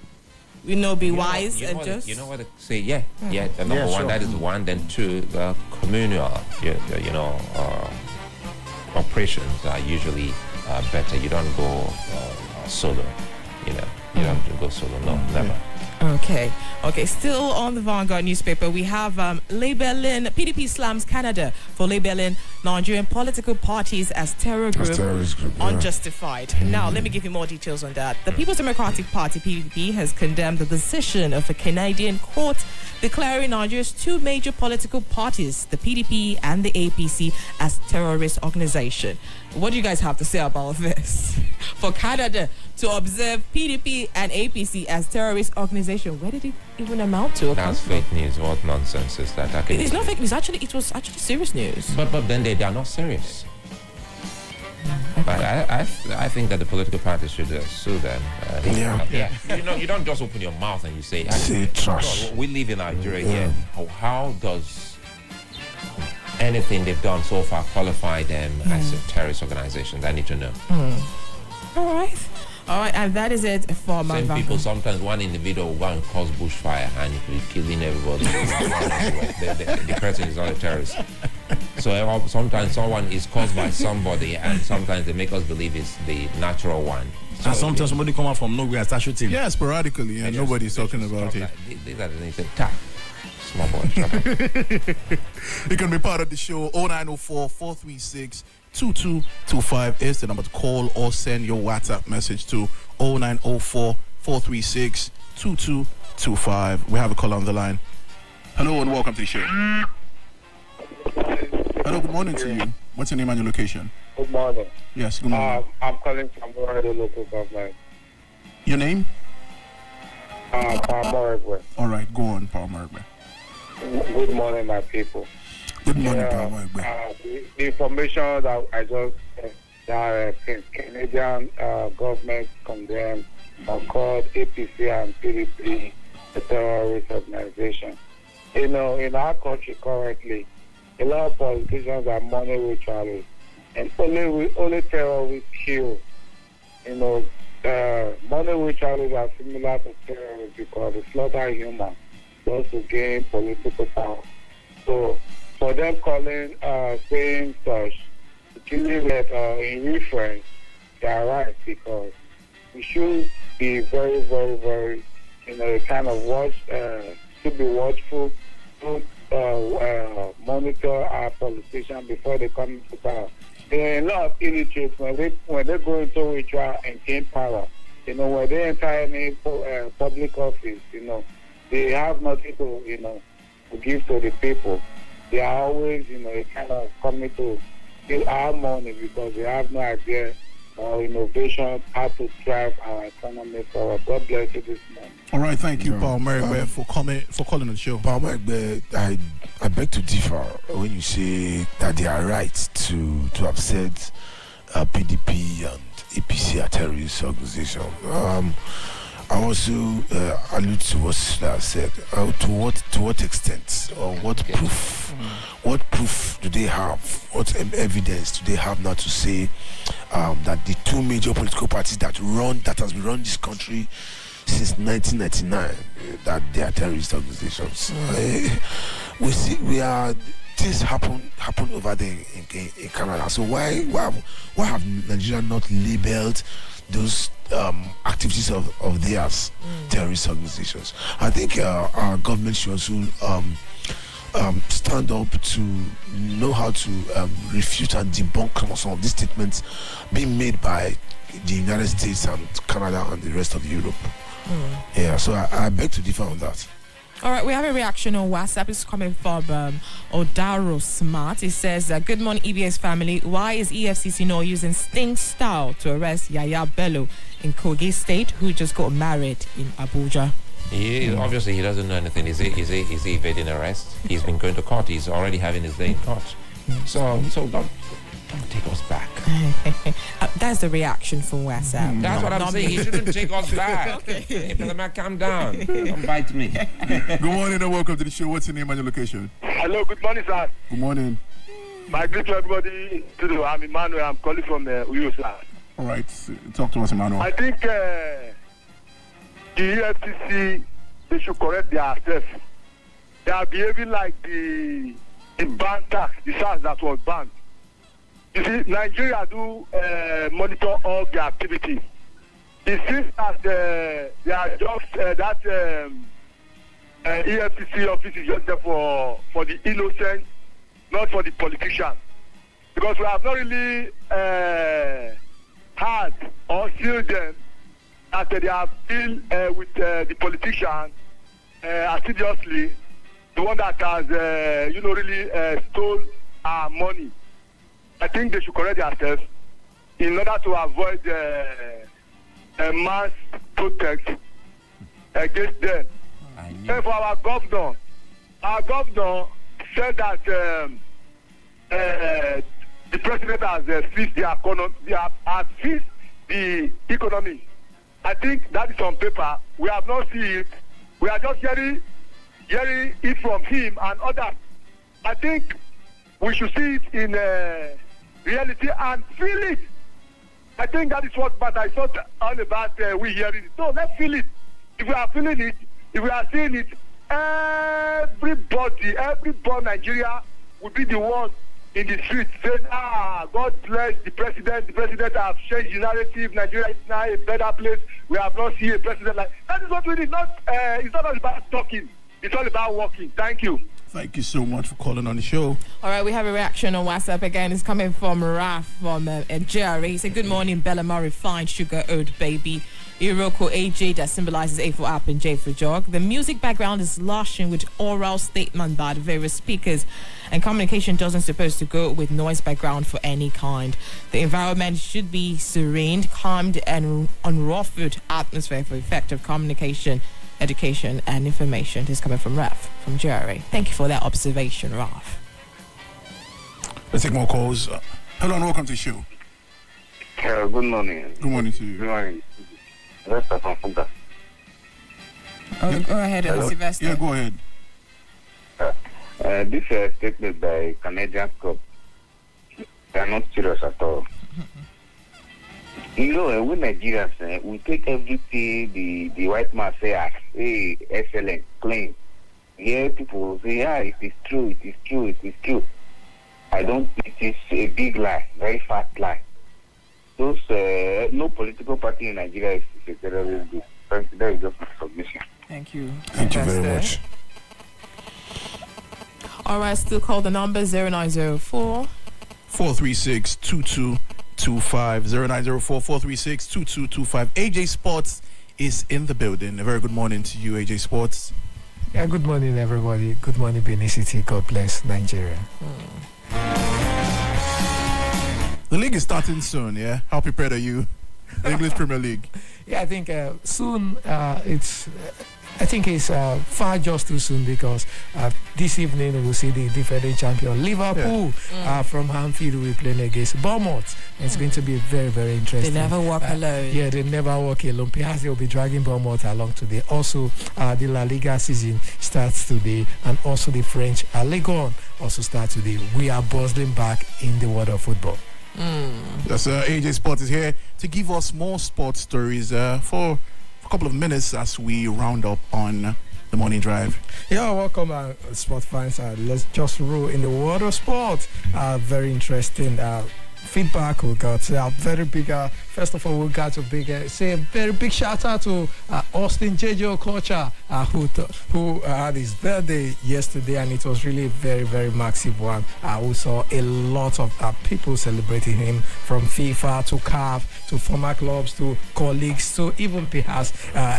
be wise and just. You know what to say? Yeah. The number one, that is one. Then two, the communal. Operations are usually better. You don't go solo. You don't go solo. No, never. Okay. Still on the Vanguard newspaper, we have labeling PDP slams Canada for labeling Nigerian political parties as terror group, unjustified. Now, let me give you more details on that. The People's Democratic Party (PDP) has condemned the decision of a Canadian court declaring Nigeria's two major political parties, the PDP and the APC, as terrorist organization. What do you guys have to say about this? For Canada to observe PDP and APC as terrorist organization, where did it even amount to? That's fake news. What nonsense is that? It's not fake news. It was actually serious news. But then they are not serious. But I think that the political parties should sue them. You don't just open your mouth and you say trash. God, we live in Nigeria here. How does anything they've done so far qualify them as a terrorist organization? I need to know. All right, and that is it for my Same people, sometimes one individual will go and cause bushfire and it will be killing everybody. the person is not a terrorist. So sometimes someone is caused by somebody, and sometimes they make us believe it's the natural one. So and sometimes somebody come out from nowhere and start shooting. Yeah, sporadically, and nobody's talking about it. These are the things that tap. Small boy. You can be part of the show. 0904-436-2225 is the number to call or send your WhatsApp message to 0904-436-2225. We have a call on the line. Hello and welcome to the show. Hello, good morning to you. What's your name and your location? Good morning. Yes, good morning. I'm calling from the local government. Your name? Palmer. All right, go on, Palmer. Good morning, my people. Good morning, Palmer. The information that I just that Canadian government condemned or called APC and PDP a terrorist organization. In our country currently, a lot of politicians are money ritualists, and only terrorists kill. Money ritualists are similar to terrorists because they slaughter humans just to gain political power. So, for them saying such, using that in reference, they are right, because we should be very, very, very, kind of should be watchful, to monitor our politicians before they come into power. There are a lot of illiterates when they go into ritual and gain power. When they enter any public office, they have nothing to give to the people. They are always, kind of coming to steal our money because they have no idea or innovation how to drive our economy forward. God bless you this morning. All right, thank you, Paul Merrick, for calling on the show. Paul Merrick, I beg to differ when you say that they are right to upset PDP and APC are terrorist organization. I also allude to what Sla said. To what extent or what proof? What proof do they have? What evidence do they have now to say that the two major political parties that has been run this country since 1999 that they are terrorist organizations? Things happen over there in Canada. So why have Nigeria not labeled those activities of theirs terrorist organizations? I think our government should also stand up to know how to refute and debunk some of these statements being made by the United States and Canada and the rest of Europe. Yeah, so I beg to differ on that. All right, we have a reaction on WhatsApp. It's coming from Odaro Smart. It says, good morning, EBS family. Why is EFCC not using sting style to arrest Yaya Bello in Kogi State, who just got married in Abuja? Obviously, he doesn't know anything. Is he evading arrest? He's been going to court. He's already having his day in court. So don't take us back. That's the reaction from WhatsApp. That's what I'm saying. He shouldn't take us back. Okay. Hey, brother man, calm down. Don't bite me. Good morning and welcome to the show. What's your name and your location? Hello, good morning, sir. Good morning. My greet to everybody. I'm Emmanuel. I'm calling from Uyo, sir. All right. Talk to us, Emmanuel. I think the EFCC, they should correct themselves. They are behaving like the bank tax, the SARS that was banned. You see, Nigeria do monitor all the activity. It seems that they are just that EFCC office is just there for the innocent, not for the politicians. Because we have not really had or seen them that they have deal with the politicians assiduously, the one that has really stole our money. I think they should correct themselves in order to avoid a mass protest against them. And for our governor said that the president has fixed the economy. Has fixed the economy. I think that is on paper. We have not seen it. We are just hearing it from him and others. I think we should see it in reality and feel it. I think that is what matters. It's not all about we hearing it. No, let's feel it. If we are feeling it, if we are seeing it, everybody Nigeria will be the one in the street saying, God bless the president. The president has changed the narrative. Nigeria is now a better place. We have not seen a president like that. Is what we did. It's not all about talking. It's all about working. Thank you. Thank you so much for calling on the show. All right, we have a reaction on WhatsApp again. It's coming from Raf from Jerry. He said, good morning, Bella refined sugar oat baby. Iroko AJ that symbolizes A for app and J for jog. The music background is lashing with oral statement by the various speakers, and communication doesn't supposed to go with noise background for any kind. The environment should be serene, calmed and unruffled atmosphere for effective communication education and information. This is coming from Raf from Jerry. Thank you for that observation, Raf. Let's take more calls. Hello and welcome to the show. Good morning. Good morning to you. Good morning. Sylvester from Funga. Oh, go ahead, Sylvester. Yeah, go ahead. This statement by Canadian Cup, they are not serious at all. You know, we Nigerians, we take everything the white man say as excellent, clean. Here people say, it is true, it is true, it is true. I don't think it is a big lie, very fat lie. Those, no political party in Nigeria is a terrorist group. Thank you. That is just my submission. Thank you. Thank you very much. All right, still call the number 0904 436 2225 0904 436 2225. AJ Sports is in the building. A very good morning to you, AJ Sports. Yeah, good morning, everybody. Good morning, Benin City. God bless Nigeria. The league is starting soon, yeah? How prepared are you? The English Premier League. Yeah, I think soon I think it's far just too soon because this evening we'll see the defending champion Liverpool from Anfield will be playing against Bournemouth. It's going to be very, very interesting. They never walk alone. Yeah, they never walk alone. Perhaps they'll be dragging Bournemouth along today. Also, the La Liga season starts today, and also the French Ligue 1 also starts today. We are bustling back in the world of football. Yes, AJ Sports is here to give us more sports stories for a couple of minutes as we round up on the morning drive. Yeah, welcome, sport fans. Let's just roll in the world of sport. Very interesting feedback we got. Very big. First of all, we got to say a very big shout out to Austin JJ Okocha, who had his birthday yesterday, and it was really a very, very massive one. We saw a lot of people celebrating him, from FIFA to CAF to former clubs to colleagues to even perhaps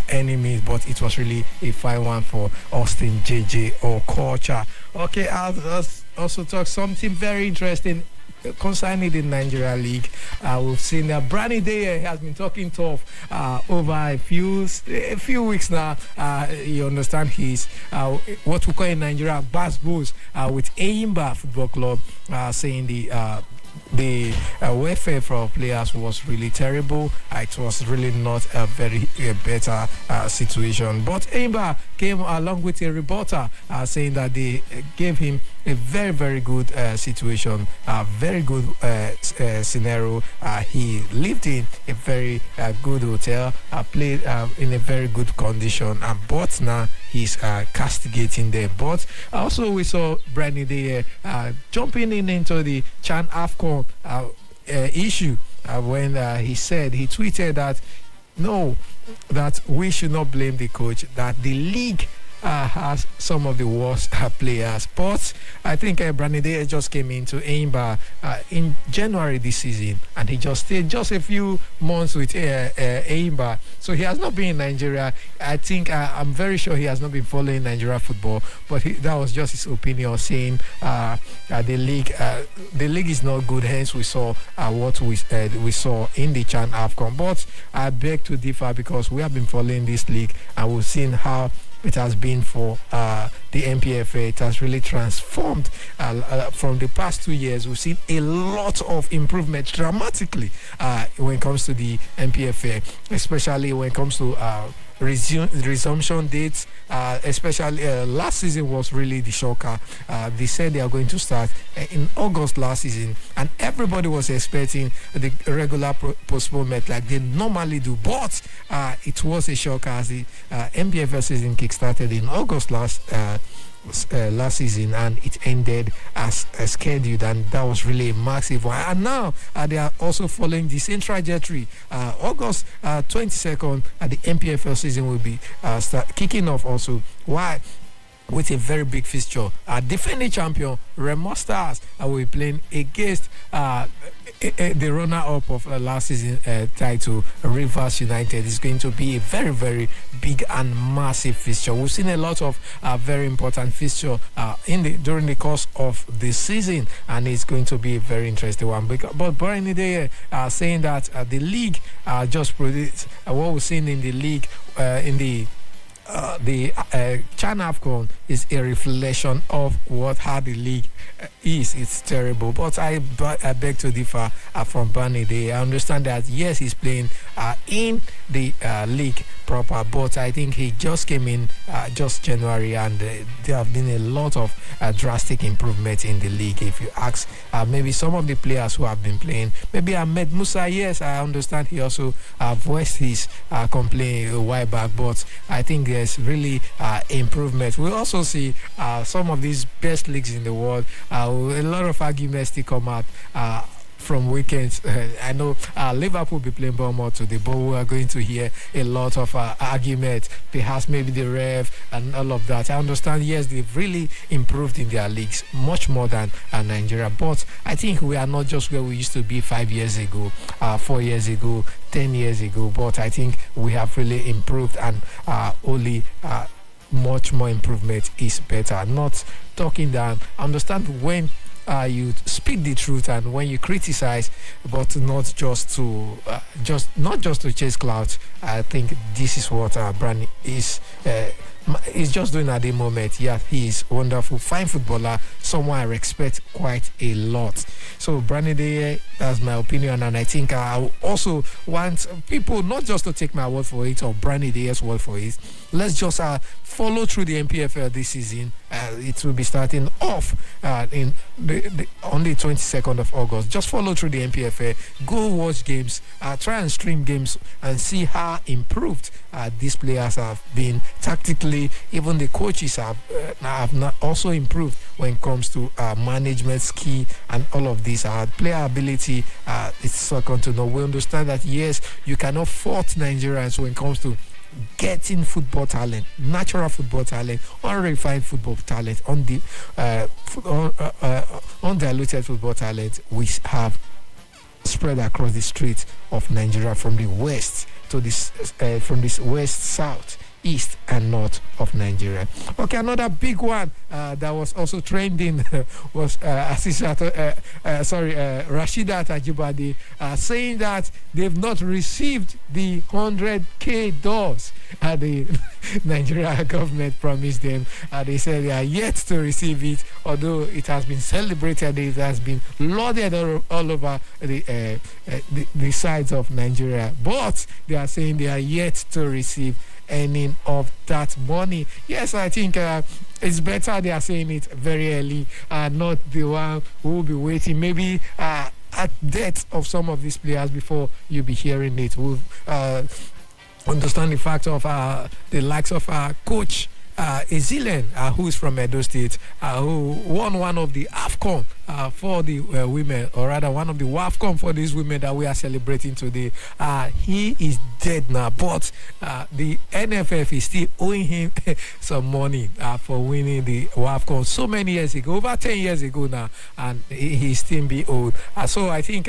enemies. But it was really a fine one for Austin JJ Okocha. Okay, I'll also talk something very interesting concerning the Nigeria League. We've seen Brani Deye has been talking tough over a few weeks now. You understand he's what we call in Nigeria Basbos with Eyimba Football Club, saying the welfare for players was really terrible. It was really not a very better situation. But Eyimba came along with a reporter saying that they gave him a very, very good situation, a very good scenario. He lived in a very good hotel, played in a very good condition, but now he's castigating them. But also we saw Brani Deye jumping into the Chan AFCON issue when he tweeted that that we should not blame the coach, that the league has some of the worst players. But I think Brani Deye just came into Eyimba in January this season, and he just stayed just a few months with Eyimba. So he has not been in Nigeria. I think I'm very sure he has not been following Nigeria football, but that was just his opinion, saying the league is not good. Hence we saw what we saw in the Chan AFCON. But I beg to differ, because we have been following this league and we've seen how it has been for the NPFA. It has really transformed from the past 2 years. We've seen a lot of improvement dramatically when it comes to the NPFA, especially when it comes to resumption dates, especially last season was really the shocker. They said they are going to start in August last season, and everybody was expecting the regular postponement like they normally do, but it was a shocker as the NPFL season kick-started in August last season, and it ended as scheduled, and that was really a massive one. And now they are also following the same trajectory. August 22nd, the NPFL season will be kicking off also. Why? With a very big fixture. Defending champion Remo Stars will be playing against the runner-up of last season title, Rivers United. Is going to be a very, very big and massive fixture. We've seen a lot of very important fixture during the course of the season, and it's going to be a very interesting one. But Brani Deye saying that the league just produced what we're seeing in the league in the the Chan AFCON is a reflection of how the league is. It's terrible. But I beg to differ from Barney Day. I understand that, yes, he's playing in the league proper, but I think he just came in just January, and there have been a lot of drastic improvement in the league. If you ask maybe some of the players who have been playing, maybe Ahmed Musa, yes, I understand he also voiced his complaint a while back, but I think there's really improvement. We also see some of these best leagues in the world, a lot of arguments still come out from weekends. I know Liverpool will be playing Bournemouth today, but we are going to hear a lot of arguments, perhaps maybe the ref and all of that. I understand, yes, they've really improved in their leagues much more than Nigeria, but I think we are not just where we used to be 5 years ago, 4 years ago, 10 years ago, but I think we have really improved, and only much more improvement is better. Not talking down. Understand when you speak the truth and when you criticize, but not just to chase clouds. I think this is what Brani is just doing at the moment. Yeah, he is wonderful, fine footballer, someone I respect quite a lot. So Brani Day, that's my opinion, and I think I also want people not just to take my word for it or Brani Day's word for it. Let's just follow through the MPFL this season. It will be starting off on the 22nd of August. Just follow through the MPFL, go watch games, try and stream games, and see how improved these players have been tactically. Even the coaches have not also improved when it comes to management skill and all of this. Player ability, it's second to none. We understand that, yes, you cannot fault Nigerians when it comes to getting football talent, natural football talent, unrefined football talent, undiluted football talent. We have spread across the streets of Nigeria, from the west to this, from this west, south, east and north of Nigeria. Okay, another big one that was also trending was Rasheedat Ajibade saying that they've not received the 100k dollars the Nigeria government promised them. They said they are yet to receive it, although it has been celebrated, it has been lauded all over the sides of Nigeria, but they are saying they are yet to receive any of that money. Yes, I think it's better they are saying it very early, not the one who will be waiting maybe at death of some of these players before you be hearing it. We'll understand the fact of the likes of coach Ezilen, who is from Edo State, who won one of the AFCON for the women, or rather one of the WAFCON for these women that we are celebrating today. He is dead now, but the NFF is still owing him some money for winning the WAFCON so many years ago, over 10 years ago now, and he's still being owed. So I think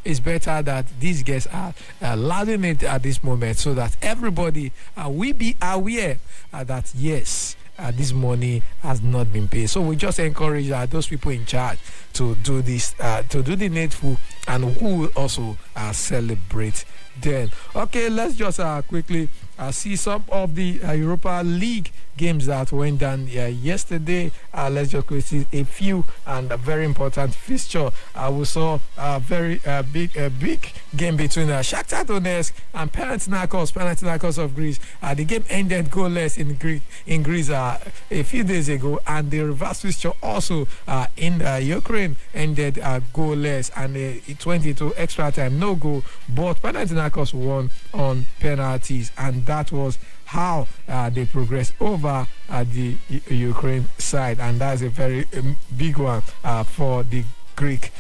it's better that these guys are louding it at this moment, so that everybody will be aware that yes, this money has not been paid. So we just encourage those people in charge to do this, to do the needful, and who will also celebrate then. Okay, let's just quickly see some of the Europa League games that went down yesterday. Let's just quickly see a few, and a very important fixture. We saw a very big game between Shakhtar Donetsk and Panathinaikos of Greece. The game ended goalless in Greece a few days ago, and the reverse fixture also in Ukraine ended goalless, and it went into extra time, no goal, but Panathinaikos won on penalties, and that was how they progressed over the Ukraine side, and that's a very big one for the Greek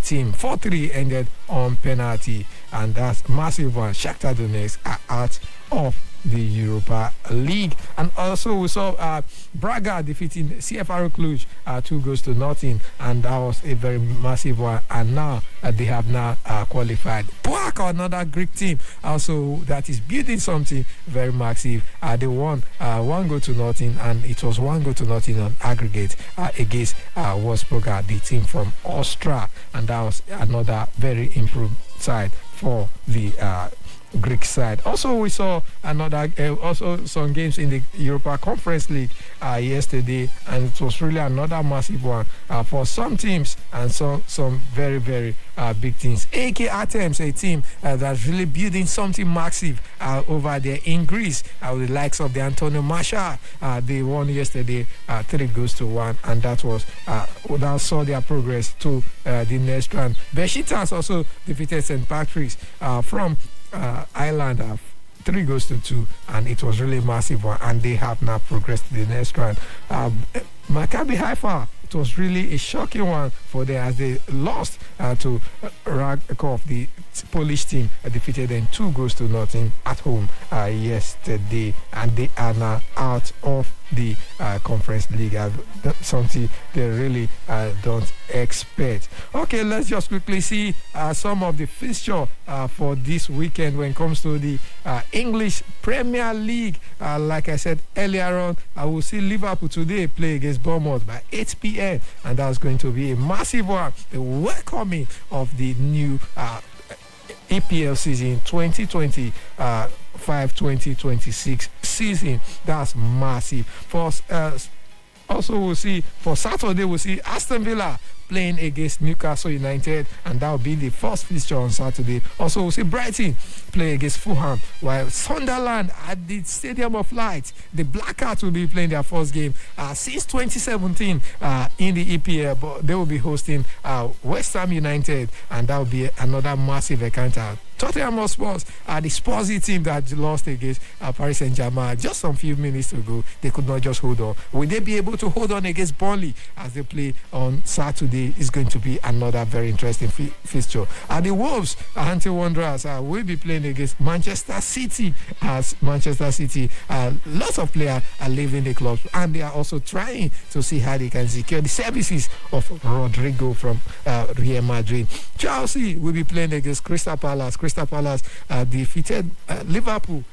team. 4-3 ended on penalty, and that's massive one. Shakhtar Donetsk are out of the Europa League. And also we saw Braga defeating CFR Cluj 2-0, and that was a very massive one, and now they have now qualified. PAOK, another Greek team also that is building something very massive, they won 1-0, and it was 1-0 on aggregate against Wolfsburg, the team from Austria, and that was another very improved side for the Greek side. Also, we saw also some games in the Europa Conference League yesterday, and it was really another massive one for some teams and some very, very big teams. AK Athens, a team that's really building something massive over there in Greece, with the likes of the Antonio Masha. They won yesterday 3-1, and that was that saw their progress to the next round. Besiktas also defeated St. Patrick's from Ireland 3-2, and it was really a massive one, and they have now progressed to the next round. Maccabi Haifa, it was really a shocking one for them as they lost to Rakov, the Polish team, defeated them 2-0 at home yesterday, and they are now out of the Conference League, something they really don't expect. Okay, let's just quickly see some of the fixture for this weekend when it comes to the English Premier League. Like I said earlier on, I will see Liverpool today play against Bournemouth by 8 p.m. and that's going to be a massive one, the welcoming of the new EPL season 2025-2026 season. That's massive. Also, we'll see for Saturday, we'll see Aston Villa playing against Newcastle United, and that will be the first fixture on Saturday. Also, we'll see Brighton play against Fulham, while Sunderland at the Stadium of Light, the Blackcats will be playing their first game since 2017 in the EPL, but they will be hosting West Ham United, and that will be another massive encounter. Tottenham Hotspur are the Spursy team that lost against Paris Saint-Germain just some few minutes ago. They could not just hold on. Will they be able to hold on against Burnley as they play on Saturday? Is going to be another very interesting fixture. The Wolves, Hunter Wanderers, will be playing against Manchester City, as Manchester City, lots of players are leaving the club, and they are also trying to see how they can secure the services of Rodrigo from Real Madrid. Chelsea will be playing against Crystal Palace. Crystal Palace defeated Liverpool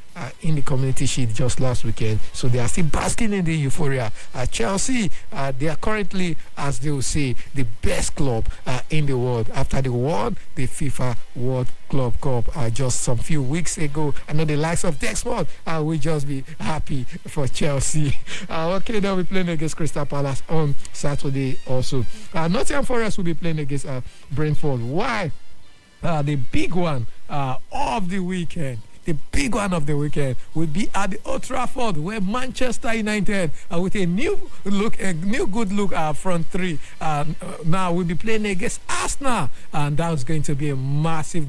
in the Community Shield just last weekend, so they are still basking in the euphoria. Chelsea, they are currently, as they will say, the best club in the world after they won the FIFA World Club Cup just some few weeks ago. I know the likes of Dexmond will just be happy for Chelsea. Okay, they'll be playing against Crystal Palace on Saturday also. Nottingham Forest will be playing against Brentford. Why? The big one of the weekend. The big one of the weekend will be at the Old Trafford, where Manchester United, with a new good look front three, now will be playing against Arsenal, and that's going to be a massive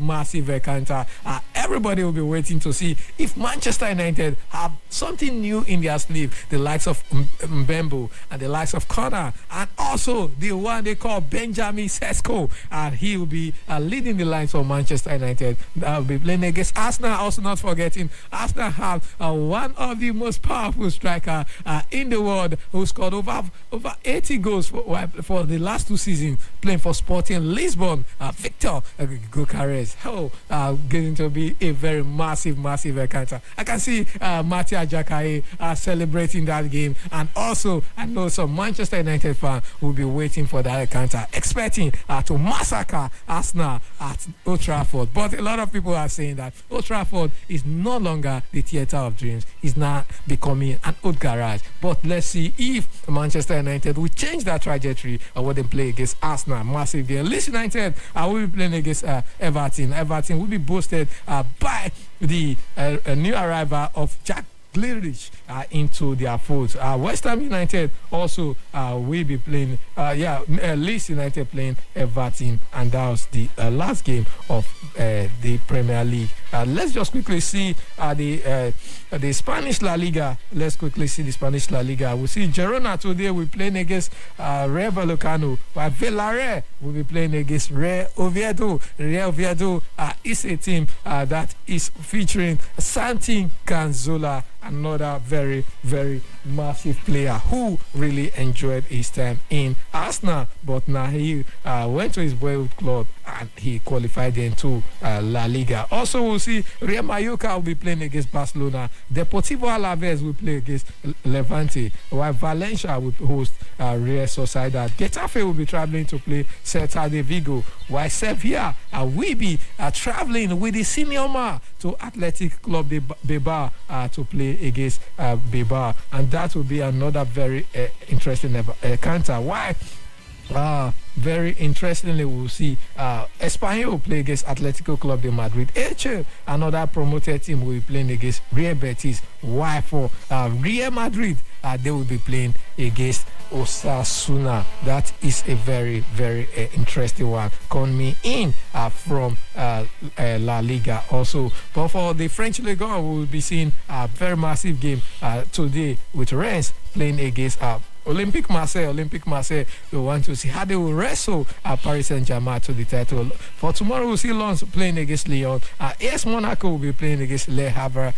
encounter. Everybody will be waiting to see if Manchester United have something new in their sleeve. The likes of Mbembo and the likes of Connor, and also the one they call Benjamin Sesko, and he will be leading the lines for Manchester United. Will be playing against Arsenal. Also, not forgetting, Arsenal have one of the most powerful striker in the world, who scored over 80 goals for the last 2 seasons playing for Sporting Lisbon, Victor Gyökeres. Going to be a very massive encounter. I can see Matia Jakaye celebrating that game, and also I know some Manchester United fans will be waiting for that encounter, expecting to massacre Arsenal at Old Trafford. But a lot of people are saying that Old Trafford is no longer the theatre of dreams. It's now becoming an old garage. But let's see if Manchester United will change that trajectory when they play against Arsenal. Massive game. Leeds United will be playing against Everton. Everton will be boosted by the new arrival of Jack Grealish into their fold. West Ham United also will be playing Leeds United playing Everton, and that was the last game of the Premier League. Let's just quickly see the Spanish La Liga. Let's quickly see the Spanish La Liga. We'll see Girona today. We're playing against Rayo Vallecano, while Villarreal will be playing against Real Oviedo. Real Oviedo is a team that is featuring Santi Cazorla, another very massive player who really enjoyed his time in Arsenal, but now he went to his boyhood club and he qualified into La Liga. Also, we'll see Real Mallorca will be playing against Barcelona. Deportivo Alaves will play against Levante, while Valencia will host Real Sociedad. Getafe will be traveling to play Celta de Vigo, while Sevilla will be traveling with the Senior to Athletic Club de Bilbao to play against Bilbao, and that will be another very interesting encounter. Why? Very interestingly, we'll see Espanyol will play against Atletico Club de Madrid. Elche, another promoted team, will be playing against Real Betis. Why? For Real Madrid, they will be playing against Osasuna. That is a very, very interesting one coming in from La Liga also. But for the French Ligue 1, we will be seeing a very massive game today with Reims playing against Olympique Marseille. We want to see how they will wrestle Paris Saint-Germain to the title. For tomorrow, we'll see Lens playing against Lyon. AS Monaco will be playing against Le Havre.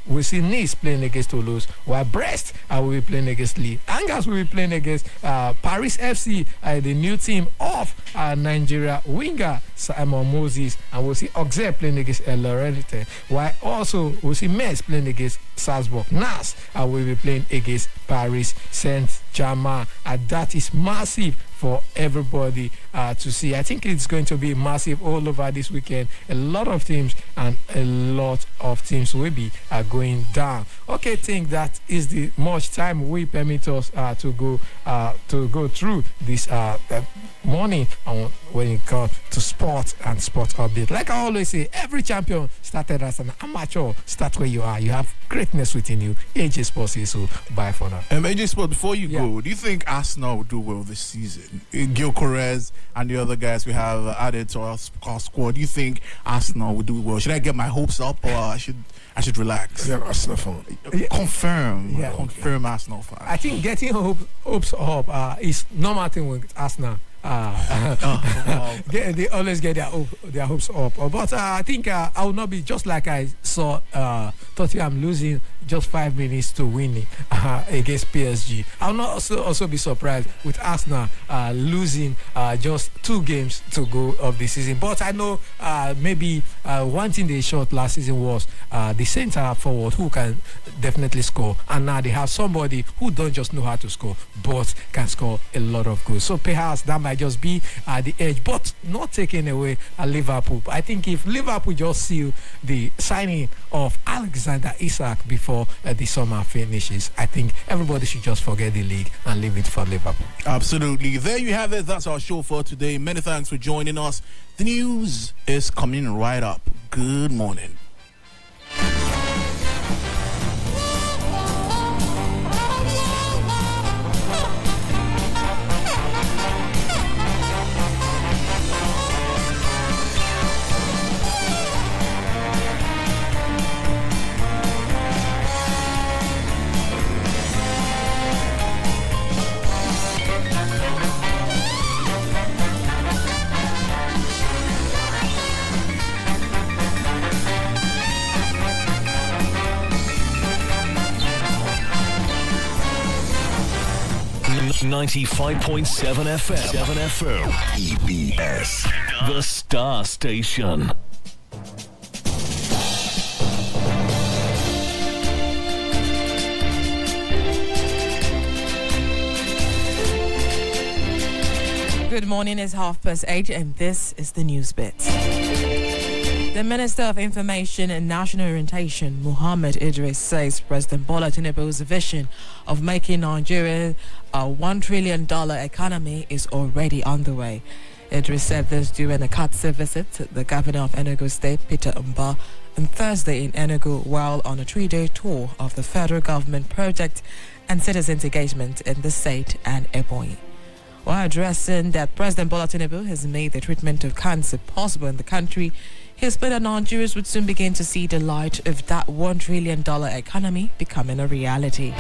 We'll see Nice playing against Toulouse, while Brest will be playing against Lille. Angers will be playing against Paris FC, the new team of Nigeria winger Simon Moses. And we'll see Auxerre playing against Lorette, while also we'll see Metz playing against Salzburg. Nice will be playing against Paris Saint-Germain. That is massive for everybody to see. I think it's going to be massive all over this weekend. A lot of teams will be going down. Okay, I think that is the much time we permit us to go through this morning when it comes to sport and sport update. Like I always say, every champion started as an amateur. Start where you are. You have greatness within you. AJ Sports is so. Bye for now. AJ Sports, before you go, do you think Arsenal will do well this season? Gil Correz and the other guys we have added to our squad, do you think Arsenal will do well? Should I get my hopes up, or I should relax? Yeah, Arsenal fan. Confirm Arsenal fan. I think getting hopes up is normal thing with Arsenal. They always get their hopes up. But I think I will not be just like I saw Tottenham losing just 5 minutes to winning against PSG. I will not also be surprised with Arsenal losing just 2 games to go of the season. But I know maybe one thing they showed last season was the centre forward who can definitely score, and now they have somebody who don't just know how to score but can score a lot of goals. So perhaps that might just be the edge, but not taking away Liverpool. I think if Liverpool just seal the signing of Alexander Isak before the summer finishes, I think everybody should just forget the league and leave it for Liverpool. Absolutely. There you have it. That's our show for today. Many thanks for joining us. The news is coming right up. Good morning. .7 FM. EBS, the Star Station. Good morning, it's 8:30 and this is the News Bit. The Minister of Information and National Orientation, Muhammad Idris, says President Bola Tinubu's vision of making Nigeria a $1 trillion economy is already underway. Idris said this during a courtesy visit to the Governor of Enugu State, Peter Mba, on Thursday in Enugu while on a 3-day tour of the federal government project and citizens' engagement in the state and Ebonyi. While addressing that President Bola Tinubu has made the treatment of cancer possible in the country, he explained that Nigerians would soon begin to see the light of that $1 trillion economy becoming a reality.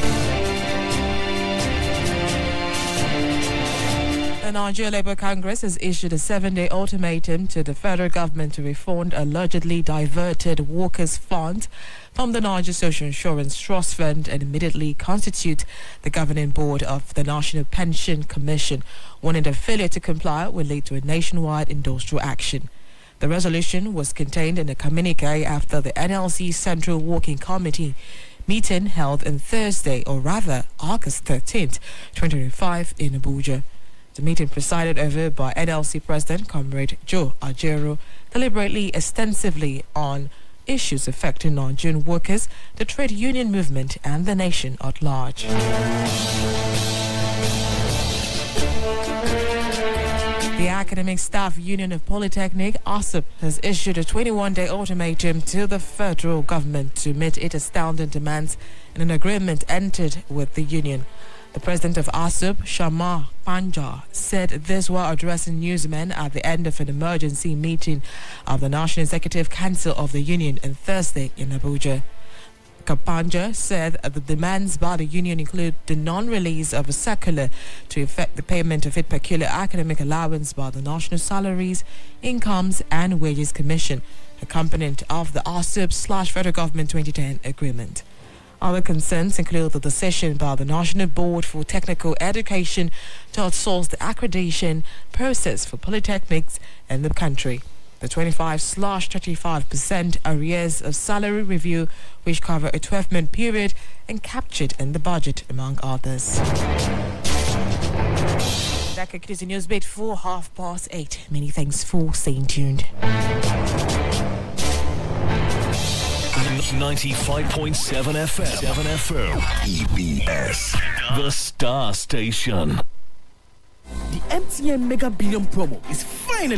The Nigeria Labour Congress has issued a 7-day ultimatum to the federal government to refund allegedly diverted workers' funds from the Niger Social Insurance Trust Fund and immediately constitute the governing board of the National Pension Commission, warning that failure to comply will lead to a nationwide industrial action. The resolution was contained in a communique after the NLC Central Working Committee meeting held on Thursday, or rather August 13th, 2025 in Abuja. The meeting presided over by NLC President Comrade Joe Ajero, deliberately extensively on issues affecting Nigerian workers, the trade union movement and the nation at large. The Academic Staff Union of Polytechnic, ASUP, has issued a 21-day ultimatum to the federal government to meet its astounding demands in an agreement entered with the union. The president of ASUP, Shamar Panja, said this while addressing newsmen at the end of an emergency meeting of the National Executive Council of the union on Thursday in Abuja. Kapanja said the demands by the union include the non-release of a circular to effect the payment of its peculiar academic allowance by the National Salaries, Incomes and Wages Commission, a component of the ASUP/Federal Government 2010 agreement. Other concerns include the decision by the National Board for Technical Education to outsource the accreditation process for polytechnics in the country. The 25/35% arrears of salary review, which cover a 12-month period and captured in the budget, among others. That concludes the news bit for 8:30. Many thanks for staying tuned. 95.7 FM. EBS. The Star Station. The MTN Mega Billion promo is finally